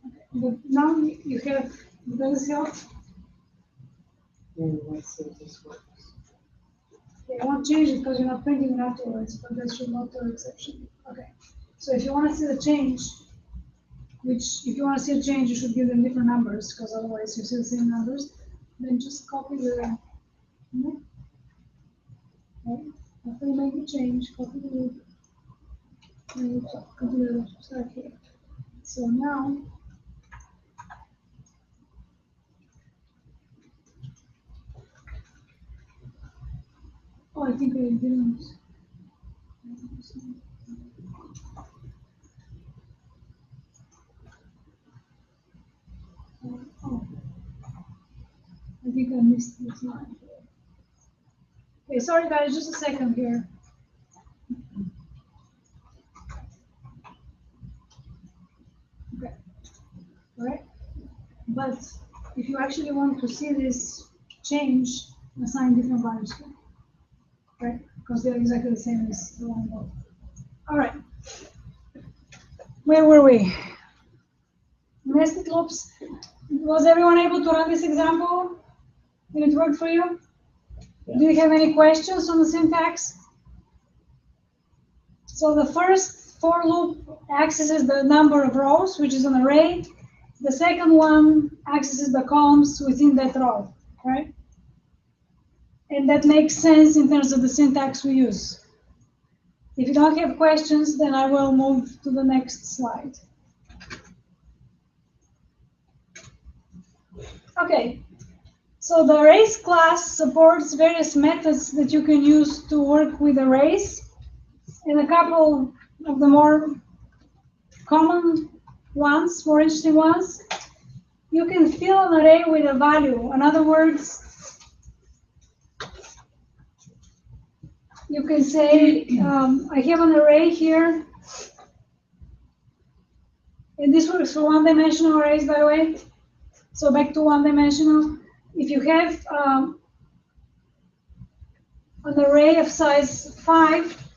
Okay. But now you have, does this help? Maybe let's see if this works. Okay, I won't change it because you're not printing it afterwards, but that should not throw exception. Okay. So if you want to see the change, if you want to see a change, you should give them different numbers, because otherwise you see the same numbers. Then just copy the, okay, after you make the change, copy the loop, and you continue to start here. So now, oh, I think I didn't. Oh, I think I missed this line. Okay, sorry guys, just a second here. Okay, all right. But if you actually want to see this change, assign different values here, right? Because they're exactly the same as the one above. All right. Where were we? Nested loops. Was everyone able to run this example? Did it work for you? Yeah. Do you have any questions on the syntax? So the first for loop accesses the number of rows, which is an array. The second one accesses the columns within that row, right? And that makes sense in terms of the syntax we use. If you don't have questions, then I will move to the next slide. Okay, so the arrays class supports various methods that you can use to work with arrays, and a couple of the more common ones, more interesting ones. You can fill an array with a value. In other words, you can say, I have an array here. And this works for one-dimensional arrays, by the way. So back to one-dimensional. If you have an array of size 5,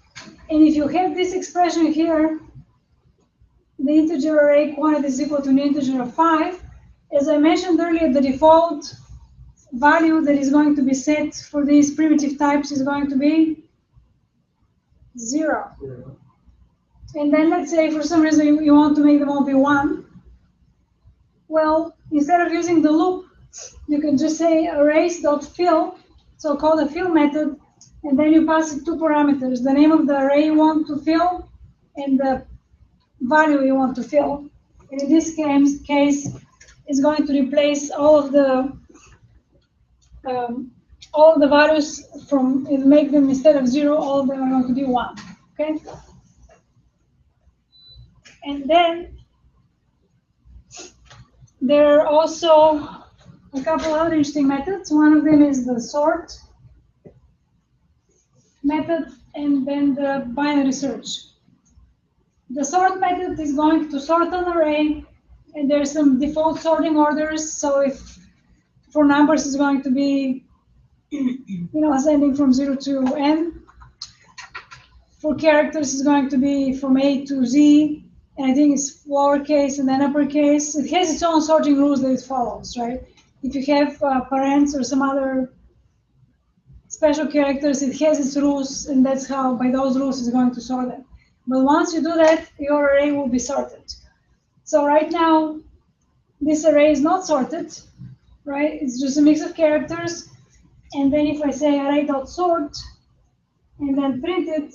and if you have this expression here, the integer array quantity is equal to an integer of 5. As I mentioned earlier, the default value that is going to be set for these primitive types is going to be 0. And then let's say for some reason you want to make them all be 1. Well, instead of using the loop, you can just say arrays.fill, so call the fill method, and then you pass it two parameters, the name of the array you want to fill and the value you want to fill. And in this case, it's going to replace all of the values from, and make them, instead of 0, all of them are going to be 1, okay? And then there are also a couple other interesting methods. One of them is the sort method, and then the binary search. The sort method is going to sort an array, and there's some default sorting orders. So if for numbers it's going to be, ascending from 0 to n. For characters it's going to be from A to Z, and I think it's lowercase and then uppercase. It has its own sorting rules that it follows, right? If you have parents or some other special characters, it has its rules, and that's how, by those rules, it's going to sort them. But once you do that, your array will be sorted. So right now, this array is not sorted, right? It's just a mix of characters. And then if I say array.sort and then print it,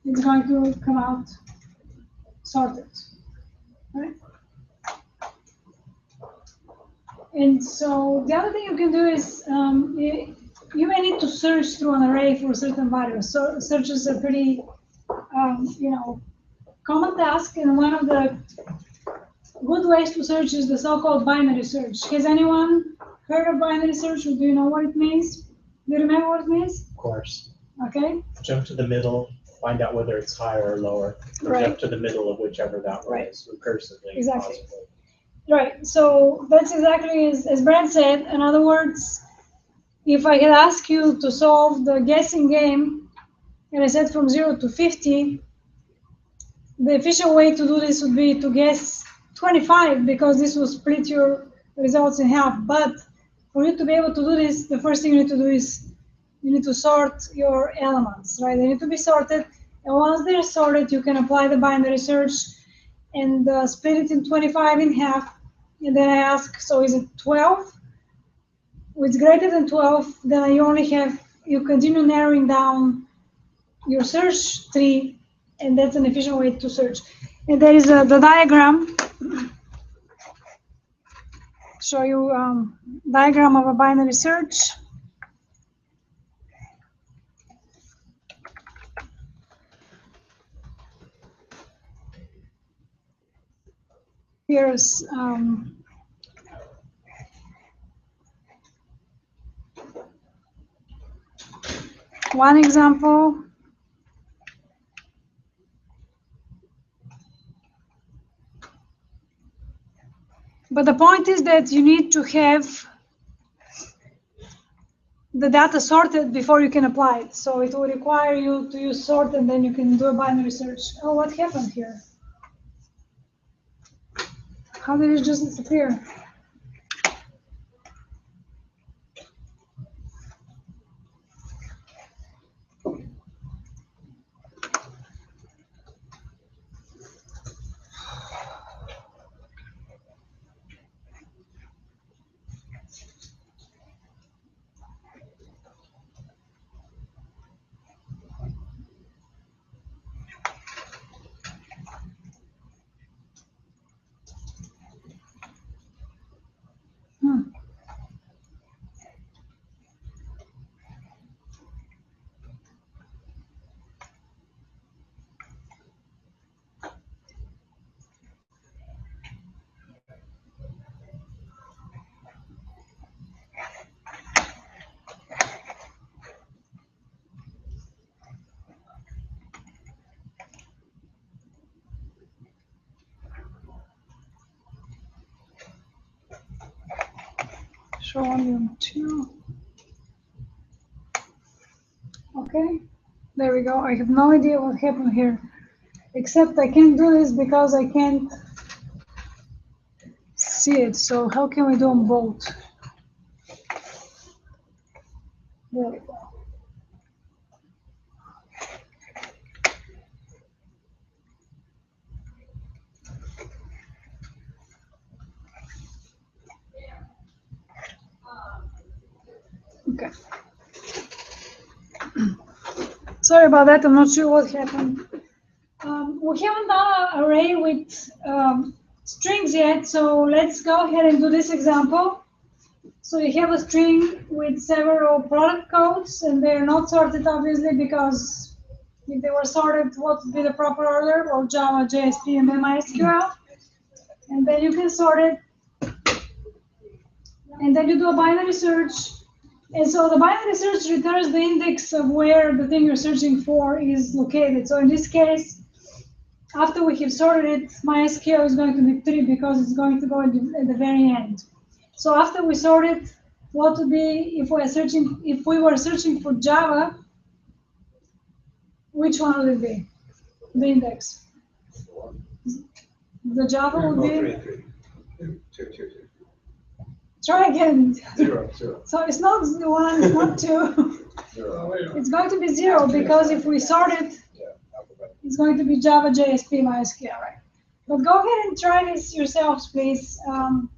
it's going to come out sorted, right? And so the other thing you can do is you may need to search through an array for certain values. So searches are pretty, common task, and one of the good ways to search is the so-called binary search. Has anyone heard of binary search, or do you know what it means? Do you remember what it means? Of course. Okay. Jump to the middle, find out whether it's higher or lower, or Right. jump to the middle of whichever that one Right. is, recursively. Exactly. Possibly. Right. So that's exactly as Brad said. In other words, if I had asked you to solve the guessing game, and I said from 0 to 50, the efficient way to do this would be to guess 25, because this will split your results in half. But for you to be able to do this, the first thing you need to do is you need to sort your elements, right? They need to be sorted. And once they're sorted, you can apply the binary search and split it in 25 in half. And then I ask, so is it 12? If it's greater than 12, then you continue narrowing down your search tree, and that's an efficient way to search. And there is the diagram. Show you diagram of a binary search. Here's one example. But the point is that you need to have the data sorted before you can apply it. So it will require you to use sort, and then you can do a binary search. Oh, what happened here? How did it just disappear? show only on 2. Okay, there we go. I have no idea what happened here, except I can't do this because I can't see it. So how can we do them both? There we go. Okay. Sorry about that. I'm not sure what happened. We haven't done an array with strings yet, so let's go ahead and do this example. So you have a string with several product codes, and they're not sorted obviously, because if they were sorted, what would be the proper order? Or Java, JSP, and then MySQL. And then you can sort it, and then you do a binary search. And so the binary search returns the index of where the thing you're searching for is located. So in this case, after we have sorted it, MySQL is going to be 3 because it's going to go at the very end. So after we sort it, what would be if we were searching for Java, which one would it be? The index. The Java would be. 3. Try again. 0. So it's not 1, it's not 2. 0. It's going to be 0 because if we sort it, it's going to be Java, JSP, MySQL, right? But go ahead and try this yourselves, please, and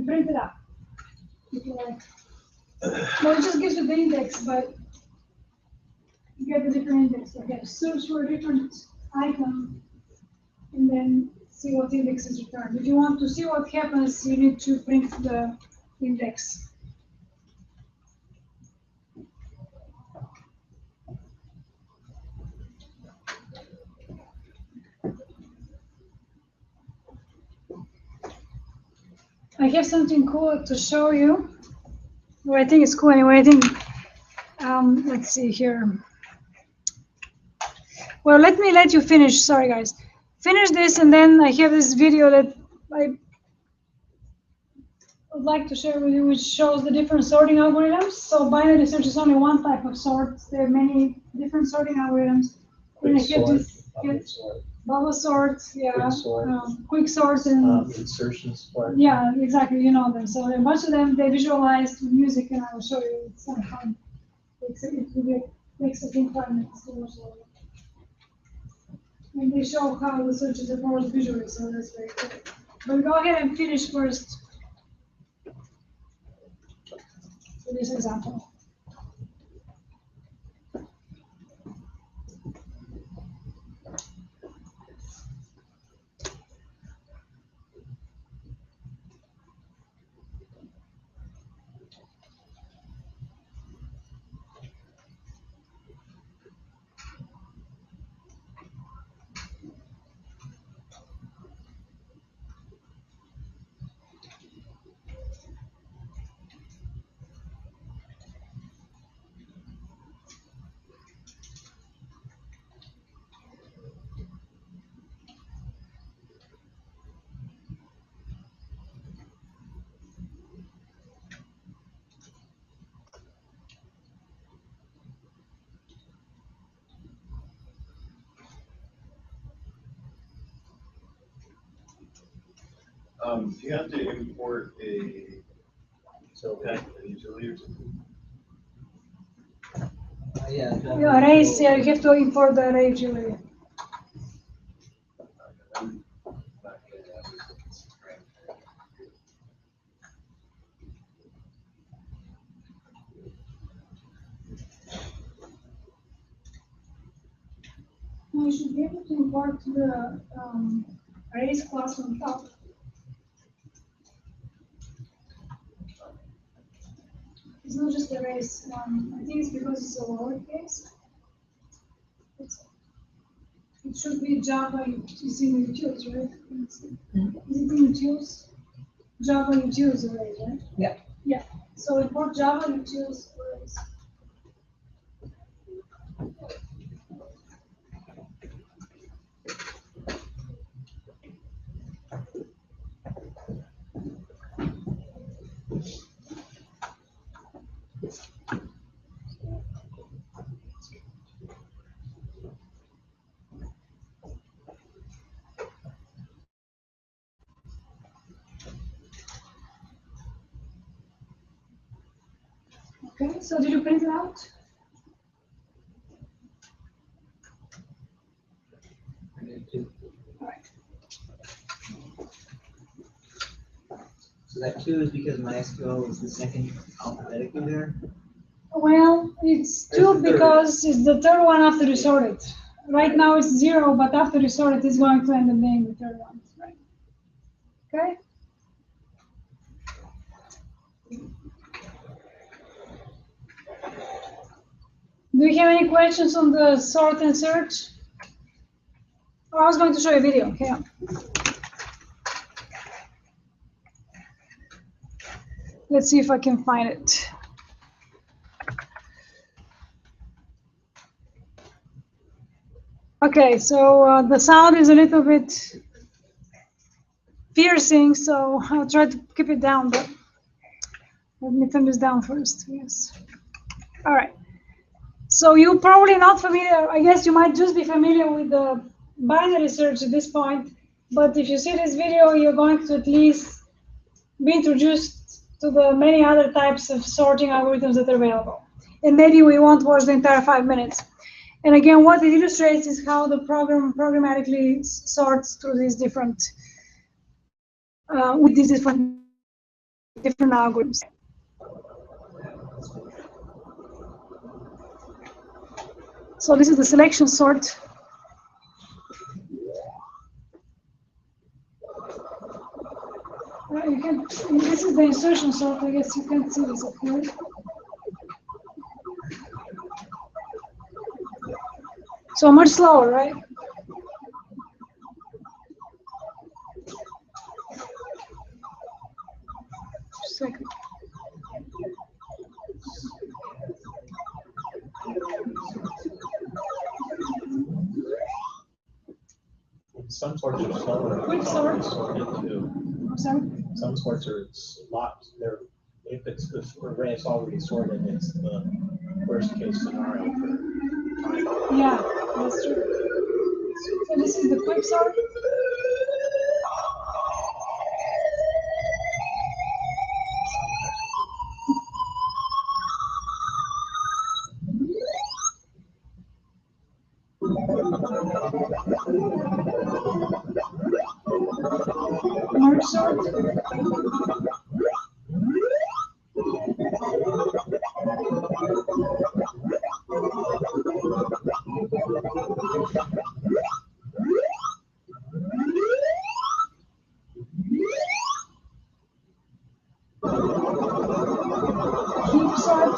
print it out if you like. Well, it just gives you the index, but you get a different index. Okay, search for a different icon, and then see what index is returned. If you want to see what happens, you need to print the index. I have something cool to show you. Well, I think it's cool anyway. I think, let's see here. Well, let me let you finish. Sorry, guys. Finish this, and then I have this video that I would like to share with you, which shows the different sorting algorithms. So binary search is only one type of sort. There are many different sorting algorithms. And I have this bubble sort, yeah, quick sort, and insertion sort. yeah, exactly. You know them. So a bunch of them they visualized with music, and I will show you. It's kind of fun. It takes I think 5 minutes to watch all of it. And they show how the search is approached visually, so that's very cool. But go ahead and finish first for this example. Do you have to import a utility or something? Yeah, arrays, yeah, you have to import the array usually. No, you should be able to import the arrays class on top. It's not just arrays. I think it's because it's a lowercase. It should be Java. It's in the utils, right? Is it in utils? Java utils array, right? Yeah. Yeah. So import Java utils arrays. Okay, so did you print it out? So that 2 is because MySQL is the second alphabetically there. Well, it's 2 because it's the third one after you sort it. Right now it's 0, but after you sort it, it's going to end up being the third one, right? Okay? Do you have any questions on the sort and search? Oh, I was going to show you a video. Hang on. Let's see if I can find it. Okay, so the sound is a little bit piercing, so I'll try to keep it down, but let me turn this down first. Yes. All right. So you're probably not familiar, I guess you might just be familiar with the binary search at this point, but if you see this video, you're going to at least be introduced to the many other types of sorting algorithms that are available. And maybe we won't watch the entire 5 minutes. And again, what it illustrates is how the program programmatically sorts through these different, with these different algorithms. So this is the selection sort. You can, this is the insertion sort. I guess you can't see this up here. So much slower, right? Just a second. Some sorts are slower. Quick sort. Sorted too. I'm sorry? Some sorts are locked. They're, if it's the array is already sorted, it's the worst case scenario for time. Yeah, that's true. So this is the quick sort. Merge sort. Heap sort.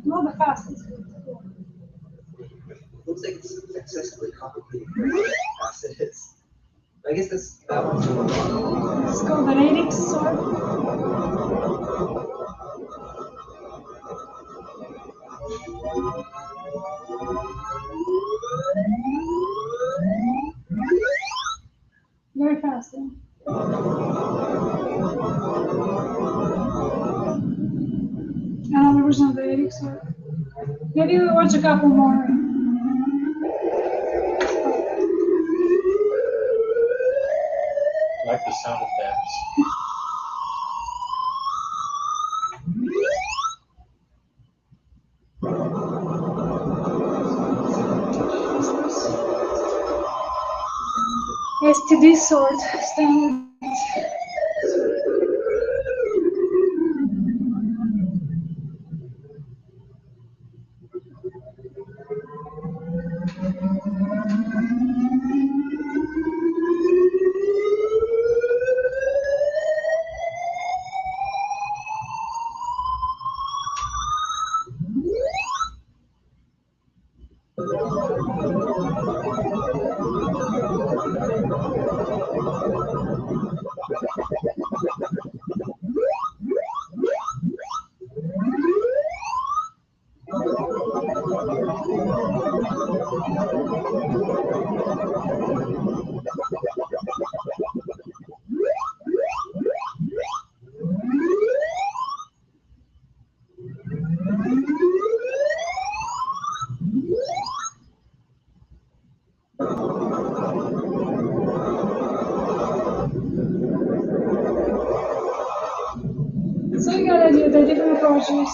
Not the fastest. Looks like it's excessively complicated for how fast it is. I guess that one's a little. It's called the radix sort. Very fast. Another version of the radix sort. Maybe we watch a couple more. I like the sound effects. STD sort, standard. with the different approaches.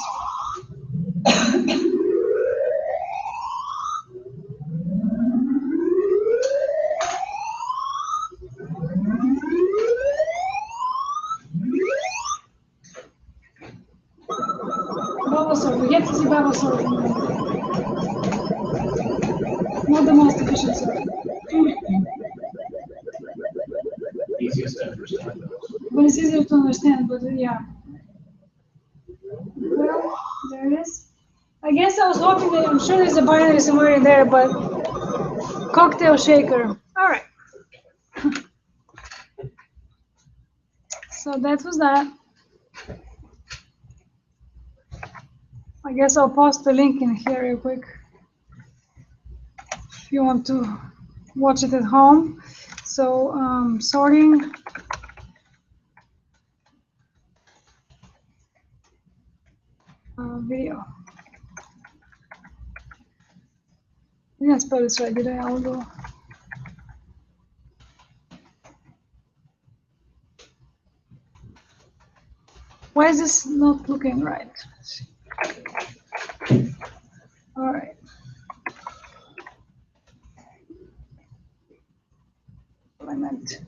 Bubble sort. We get to see bubble sorting. Not the most efficient sort. Easiest to understand those. But it's easier to understand, but yeah. Well, there it is. I guess I was hoping that, I'm sure there's a binary somewhere in there, but cocktail shaker. All right. So that was that. I guess I'll post the link in here real quick if you want to watch it at home. So sorting. Video. I didn't spell this right, did I? I'll go. Why is this not looking right? All right. What I meant.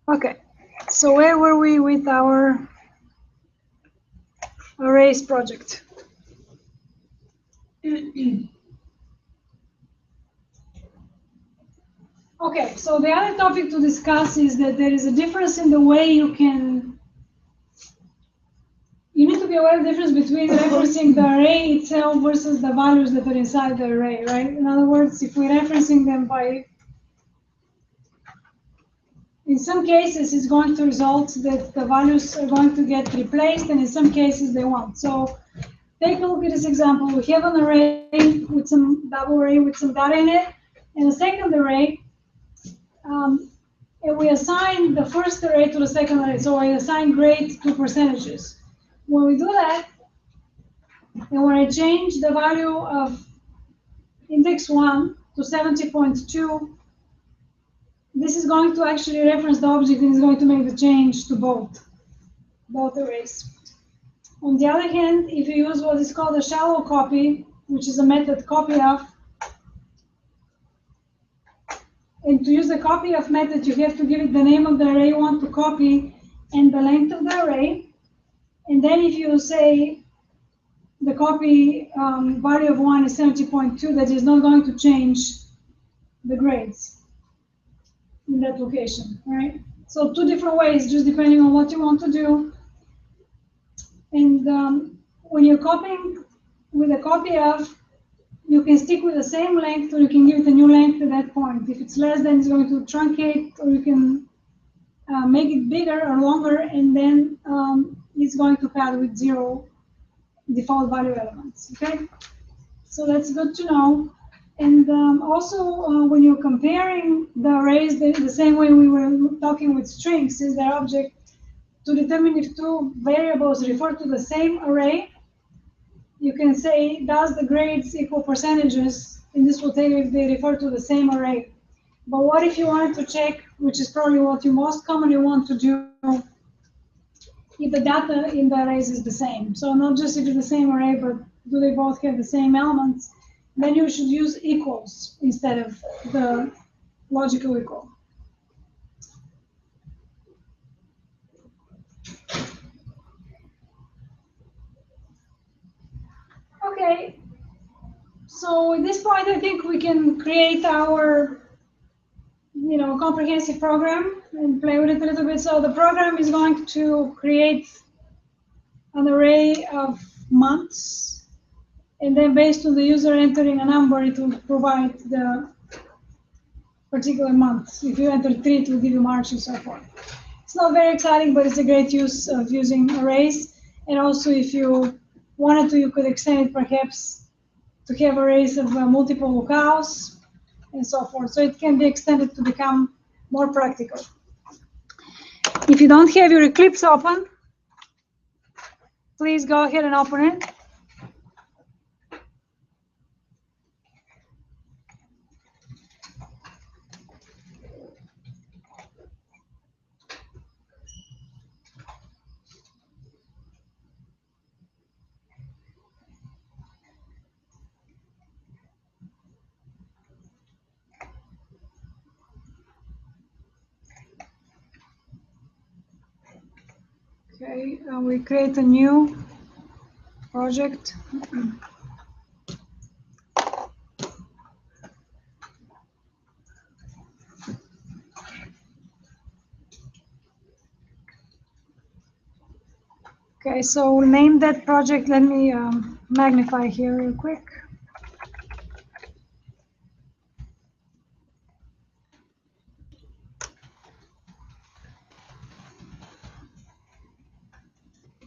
Okay, so where were we with our arrays project? Okay, so the other topic to discuss is that there is a difference in the way you need to be aware of the difference between referencing the array itself versus the values that are inside the array, right? In other words, if we're referencing them by, in some cases, it's going to result that the values are going to get replaced, and in some cases they won't. So take a look at this example. We have an array with some double array with some data in it, and a second array, and we assign the first array to the second array. So I assign grade to percentages. When we do that, and when I change the value of index 1 to 70.2, this is going to actually reference the object and is going to make the change to both arrays. On the other hand, if you use what is called a shallow copy, which is a method copy of, and to use the copy of method, you have to give it the name of the array you want to copy and the length of the array. And then if you say the copy value of 1 is 70.2, that is not going to change the grades in that location, right? So two different ways, just depending on what you want to do. And when you're copying with a copy of, you can stick with the same length, or you can give it a new length at that point. If it's less, then it's going to truncate, or you can make it bigger or longer, and then it's going to pad with 0 default value elements, okay? So that's good to know. And also, when you're comparing the arrays, the same way we were talking with strings, is their object, to determine if two variables refer to the same array, you can say, does the grades equal percentages? And this will tell you if they refer to the same array. But what if you wanted to check, which is probably what you most commonly want to do, if the data in the arrays is the same? So not just if it's the same array, but do they both have the same elements? Then you should use equals instead of the logical equal. Okay, so at this point, I think we can create our, comprehensive program and play with it a little bit. So the program is going to create an array of months, and then based on the user entering a number, it will provide the particular month. If you enter 3, it will give you March and so forth. It's not very exciting, but it's a great use of using arrays. And also, if you wanted to, you could extend it perhaps to have arrays of multiple locales and so forth. So it can be extended to become more practical. If you don't have your Eclipse open, please go ahead and open it. Okay, we create a new project. Okay, so we'll name that project. Let me magnify here real quick.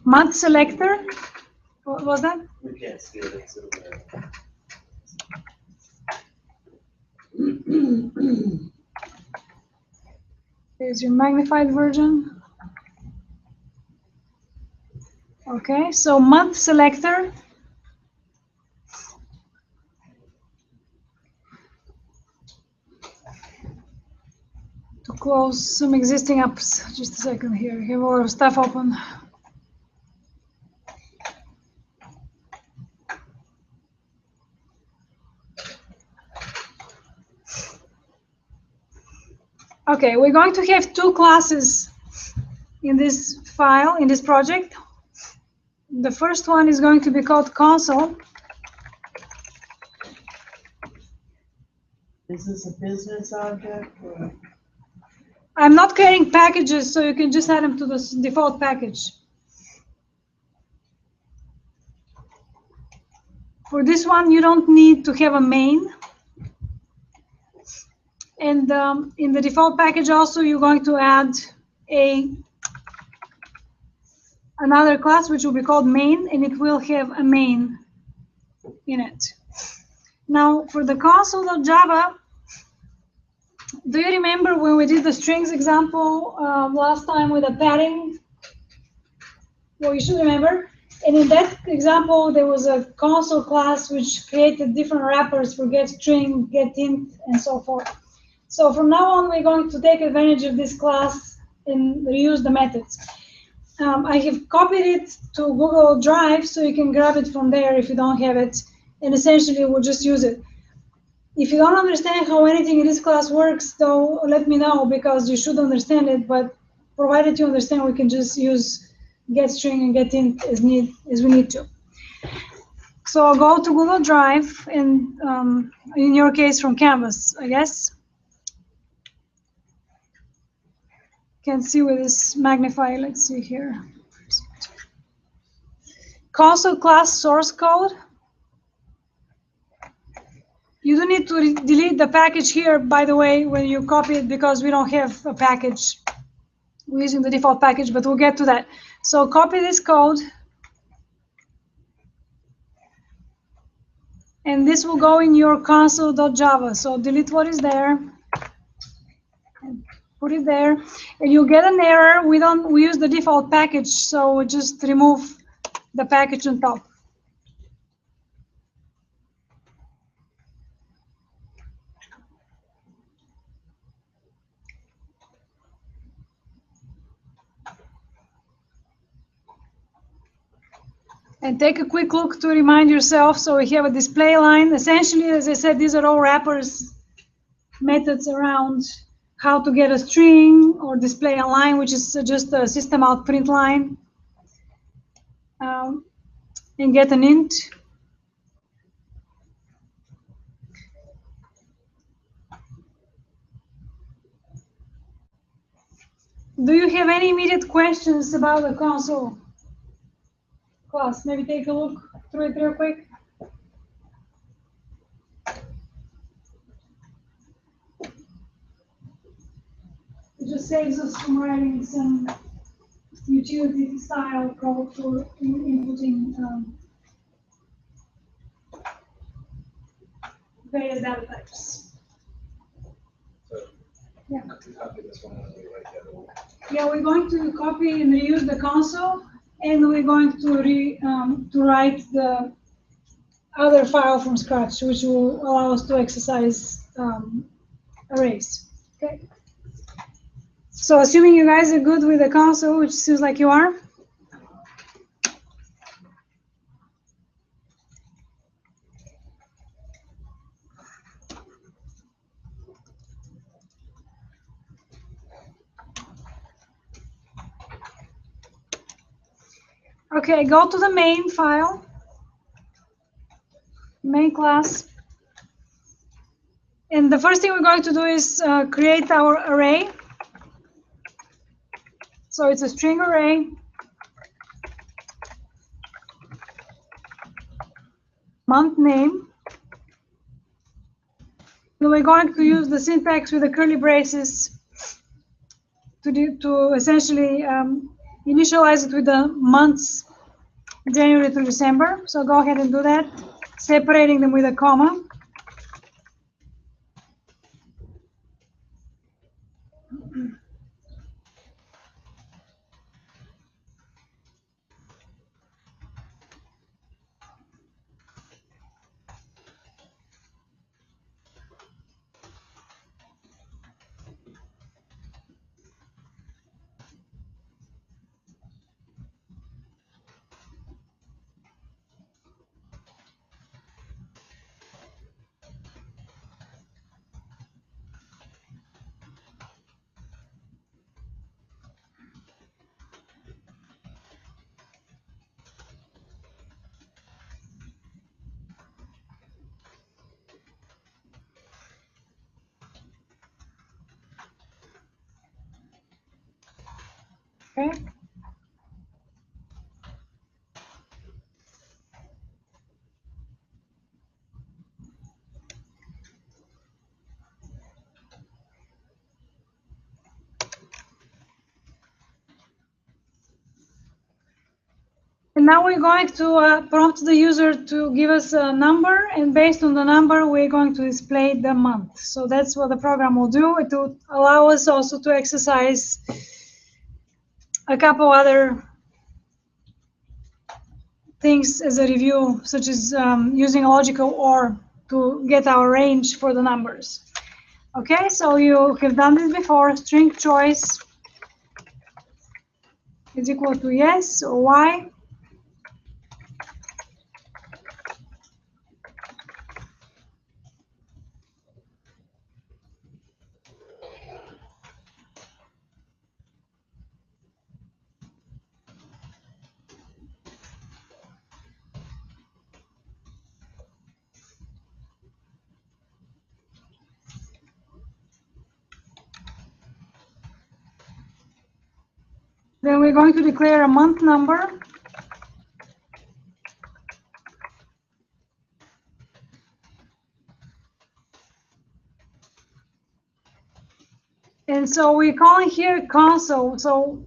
Month selector. What was that? We can't see it, it's in there. Here's your magnified version. Okay, so month selector. To close some existing apps. Just a second here. Have a lot of stuff open. Okay, we're going to have two classes in this file, in this project. The first one is going to be called console. Is this a business object or? I'm not creating packages, so you can just add them to the default package. For this one, you don't need to have a main. And in the default package also, you're going to add another class, which will be called main, and it will have a main in it. Now, for the console.java, do you remember when we did the strings example last time with the padding? Well, you should remember. And in that example, there was a console class which created different wrappers for getString, getInt, and so forth. So from now on, we're going to take advantage of this class and reuse the methods. I have copied it to Google Drive, so you can grab it from there if you don't have it. And essentially, we'll just use it. If you don't understand how anything in this class works, though, let me know, because you should understand it. But provided you understand, we can just use getString and getInt as we need to. So I'll go to Google Drive, and in your case, from Canvas, I guess. Can see with this magnify. Let's see here. Console class source code. You don't need to delete the package here, by the way, when you copy it, because we don't have a package. We're using the default package, but we'll get to that. So copy this code. And this will go in your console.java. So delete what is there. And put it there. And you'll get an error. We use the default package, so we just remove the package on top. And take a quick look to remind yourself. So we have a display line. Essentially, as I said, these are all wrappers, methods around how to get a string or display a line, which is just a system out print line, and get an int. Do you have any immediate questions about the console class? Maybe take a look through it real quick. It just saves us from writing some utility style code for inputting various data types. Yeah. Copy this one and rewrite the other one. Yeah, we're going to copy and reuse the console, and we're going to write the other file from scratch, which will allow us to exercise arrays. Okay. So assuming you guys are good with the console, which seems like you are. Okay, go to the main file, main class. And the first thing we're going to do is create our array. So it's a string array. Month name. And we're going to use the syntax with the curly braces to essentially initialize it with the months January to December. So go ahead and do that, separating them with a comma. Okay. And now we're going to prompt the user to give us a number, and based on the number, we're going to display the month. So that's what the program will do. It will allow us also to exercise a couple other things as a review, such as using a logical OR to get our range for the numbers. Okay, so you have done this before. String choice is equal to yes or Y. Then we're going to declare a month number. And so we're calling here console. So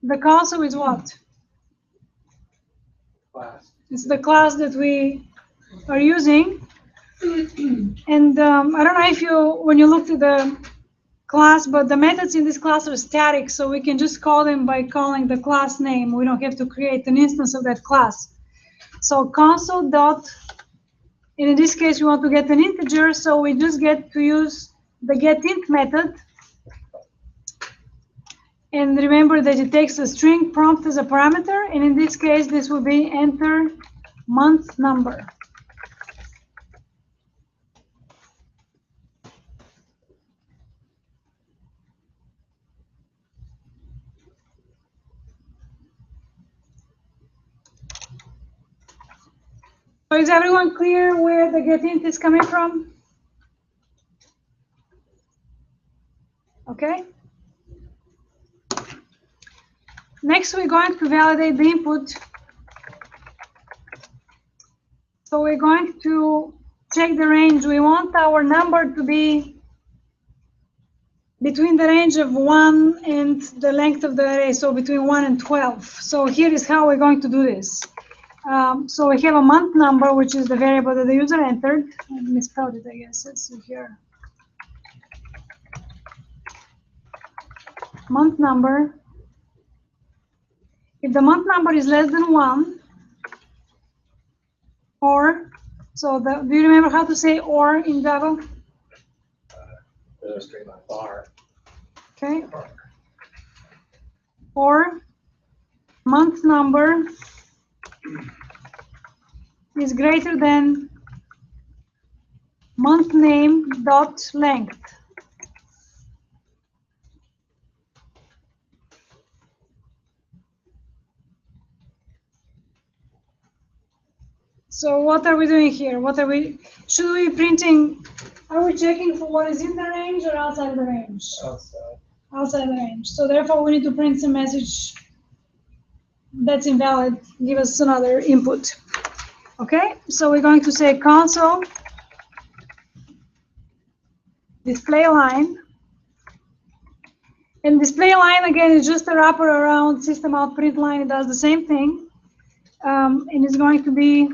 the console is what? Class. It's the class that we are using. And I don't know if you, when you looked at the class, but the methods in this class are static, so we can just call them by calling the class name. We don't have to create an instance of that class. So console dot, and in this case, we want to get an integer, so we just get to use the getInt method. And remember that it takes a string prompt as a parameter, and in this case, this will be enter month number. So is everyone clear where the getInt is coming from? Okay. Next, we're going to validate the input. So we're going to check the range. We want our number to be between the range of 1 and the length of the array, so between 1 and 12. So here is how we're going to do this. So we have a month number, which is the variable that the user entered. I misspelled it, I guess. Let's see here. Month number. If the month number is less than 1, or, so do you remember how to say or in Java? Bar. Okay. Or month number is greater than month name dot length. So what are we doing here? Should we be printing, are we checking for what is in the range or outside the range? Outside. Outside the range. So therefore we need to print some message that's invalid, give us another input. Okay, so we're going to say console display line. And display line again is just a wrapper around system out print line. It does the same thing. And it's going to be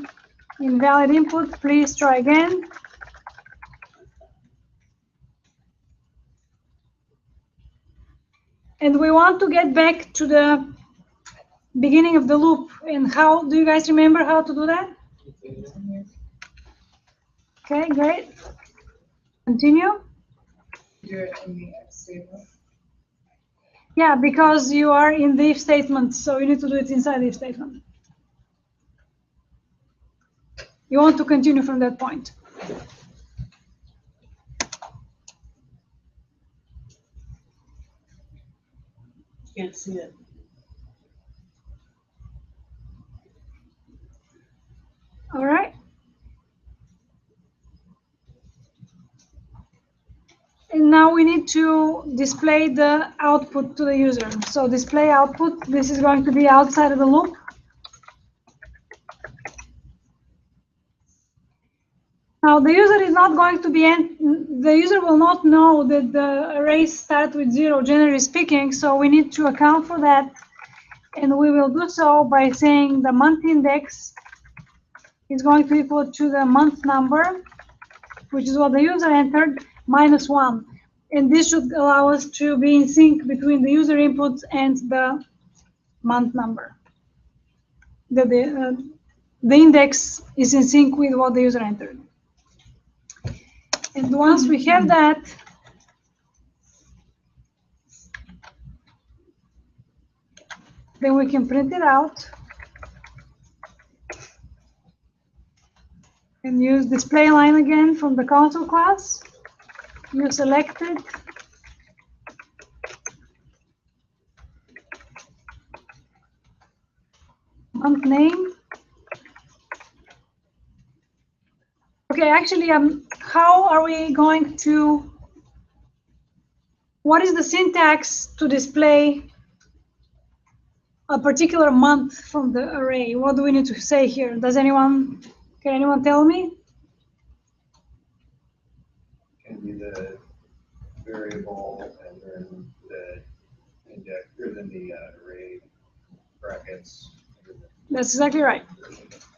invalid input. Please try again. And we want to get back to the beginning of the loop. And how do you guys remember how to do that? Okay, great. Continue. Do it in the if statement. Yeah, because you are in the if statement, so you need to do it inside the if statement. You want to continue from that point. Can't see it. All right. And now we need to display the output to the user. So display output, this is going to be outside of the loop. Now the user is not going to be, the user will not know that the arrays start with 0, generally speaking, so we need to account for that. And we will do so by saying the month index is going to equal to the month number, which is what the user entered, -1. And this should allow us to be in sync between the user input and the month number. The index is in sync with what the user entered. And once we have that, then we can print it out and use display line again from the console class. You selected month name. Okay, actually, how are we going to, what is the syntax to display a particular month from the array? What do we need to say here? Can anyone tell me? Can be the variable and then the index, or then the array brackets. That's exactly right.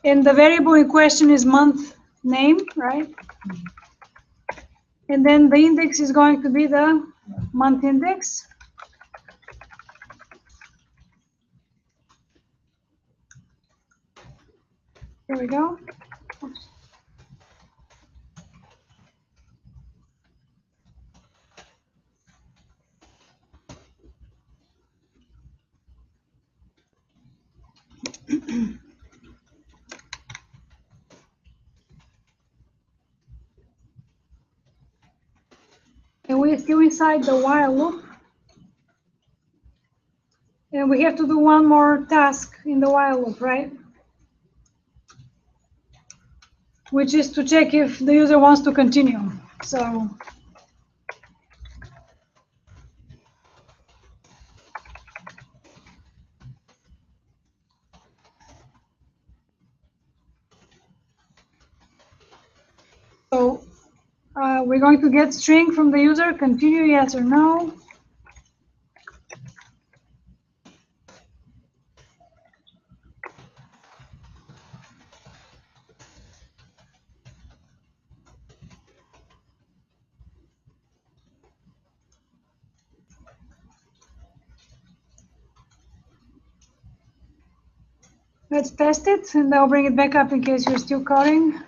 And the variable in question is month name, right? And then the index is going to be the month index. Here we go. And we're still inside the while loop. And we have to do one more task in the while loop, right? Which is to check if the user wants to continue. So we're going to get string from the user, continue yes or no. Let's test it, and I'll bring it back up in case you're still coding.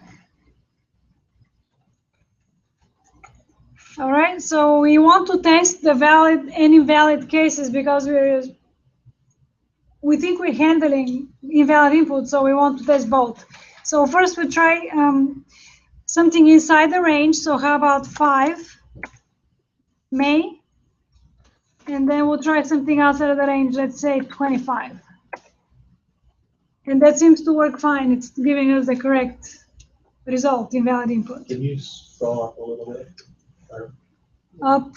All right, so we want to test the valid and invalid cases because we think we're handling invalid input, so we want to test both. So first we try something inside the range. So how about 5 May? And then we'll try something outside of the range, let's say 25. And that seems to work fine. It's giving us the correct result, invalid input. Can you scroll up a little bit? Or Up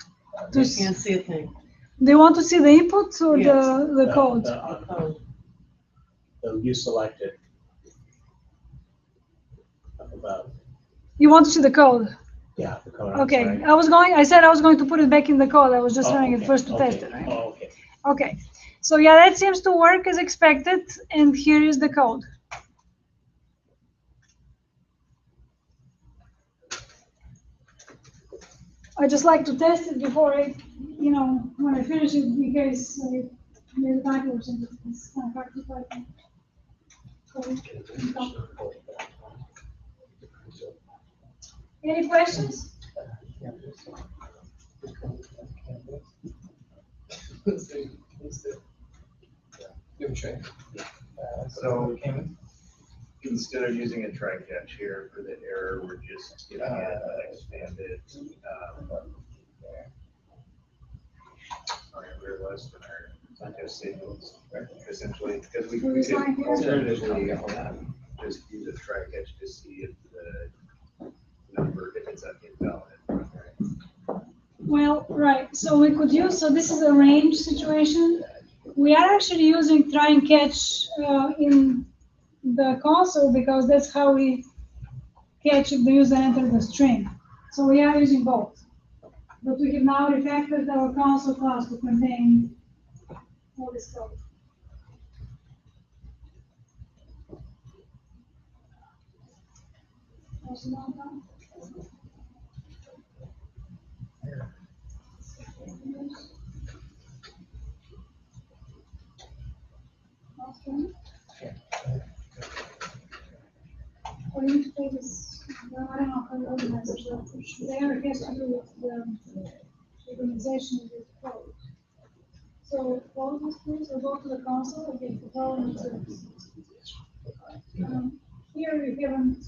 to, I can't see a thing. do you want to see the input or Yes. the code? Oh, the you selected. Up above. You want to see the code? Yeah, the code. I'm Okay, sorry. I said I was going to put it back in the code. I was just Oh, running it okay, first to okay. test it, right? Oh, okay. Okay, so yeah, that seems to work as expected, and here is the code. I just like to test it before I, when I finish it, in case I made a typo or something. It's kind of hard to type. Any questions? So instead of using a try catch here for the error, we're just giving it an expanded, less than our test signals, essentially, because we could alternatively just use a try catch to see if the number, if it's invalid. Well, right, so we could use, so this is a range situation. We are actually using try and catch in the console because that's how we catch if the user entered the string. So we are using both. But we have now refactored our console class to contain all this code. Also not done. Okay. Or you need to take this, well, I don't know how to organize it, but there it has to do with the organization of the code. So close this please, or go to the console, okay, the problem is this. Here we haven't,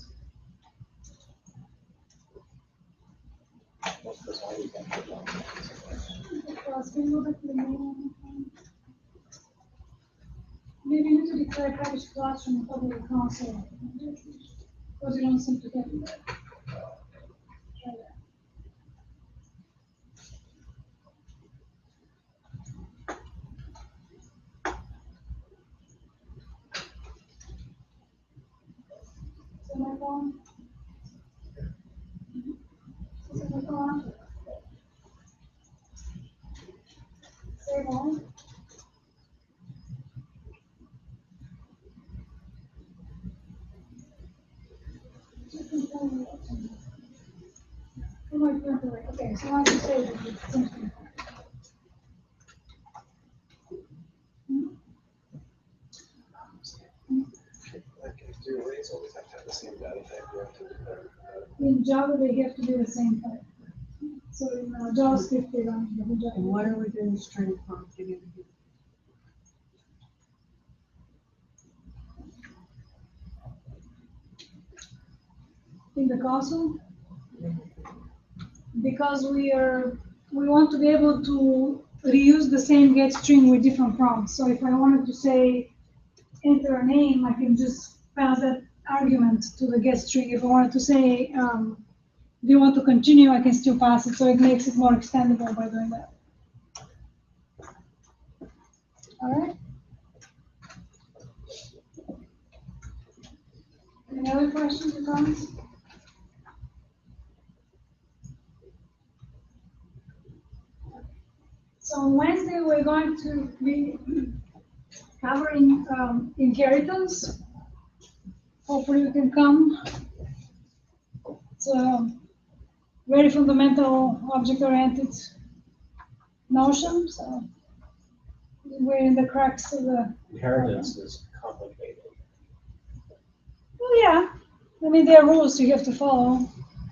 can you look at the main? Maybe you need to declare package class from the top of the console. Because you don't seem to get it. Try that. Semicolon. Semicolon. Save all. Okay, so I can say that it's something. Do arrays always have to have the same data type? You have to declare, In Java, they have to be the same type. So in JavaScript, they don't have the and why are we doing string prompting in here? in the console. Because we want to be able to reuse the same get string with different prompts. So if I wanted to say enter a name, I can just pass that argument to the get string. If I wanted to say do you want to continue, I can still pass it. So it makes it more extendable by doing that. All right. Any other questions or comments? So on Wednesday, we're going to be covering inheritance. Hopefully you can come. It's a very fundamental object-oriented notion. So we're in the cracks of the Inheritance is complicated. Well, yeah. I mean, there are rules you have to follow.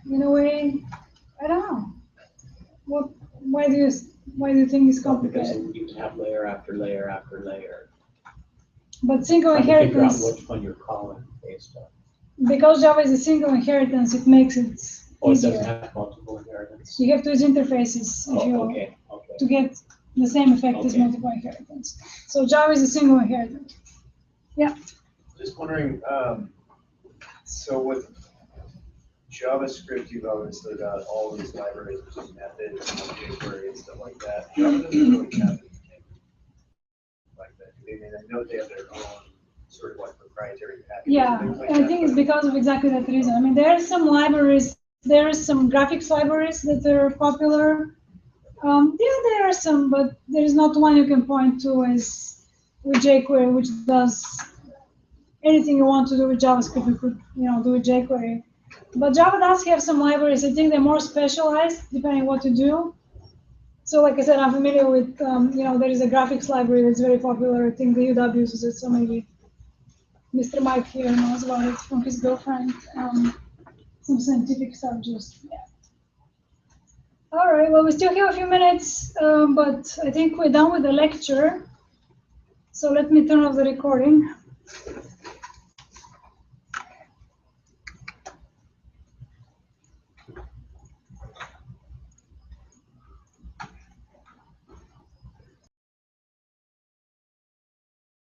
In a way, I don't know. Why do you think it's Because complicated? you can have layer after layer after layer. But single Trying to figure out inheritance, which one you're calling based on. because Java is a single inheritance, it makes it Oh, it doesn't easier. have multiple inheritance. You have to use interfaces if Oh, you okay, to okay. get the same effect as Okay. multiple inheritance. So Java is a single inheritance. Yeah. Just wondering, so with JavaScript, you've obviously got all these libraries and methods and jQuery and stuff like that. Java doesn't really have anything like that. I mean, I know they have their own sort of like proprietary packages. Yeah, and things like I that, think it's but- because of exactly that reason. I mean, there are some libraries, there are some graphics libraries that are popular. Yeah, there are some, but there is not one you can point to as with jQuery, which does anything you want to do with JavaScript, you could, do with jQuery. But Java does have some libraries. I think they're more specialized depending on what you do. So, like I said, I'm familiar with, there is a graphics library that's very popular. I think the UW uses it, so maybe Mr. Mike here knows about it from his girlfriend. Some scientific stuff, yeah. All right, well, we still have a few minutes, but I think we're done with the lecture. So let me turn off the recording.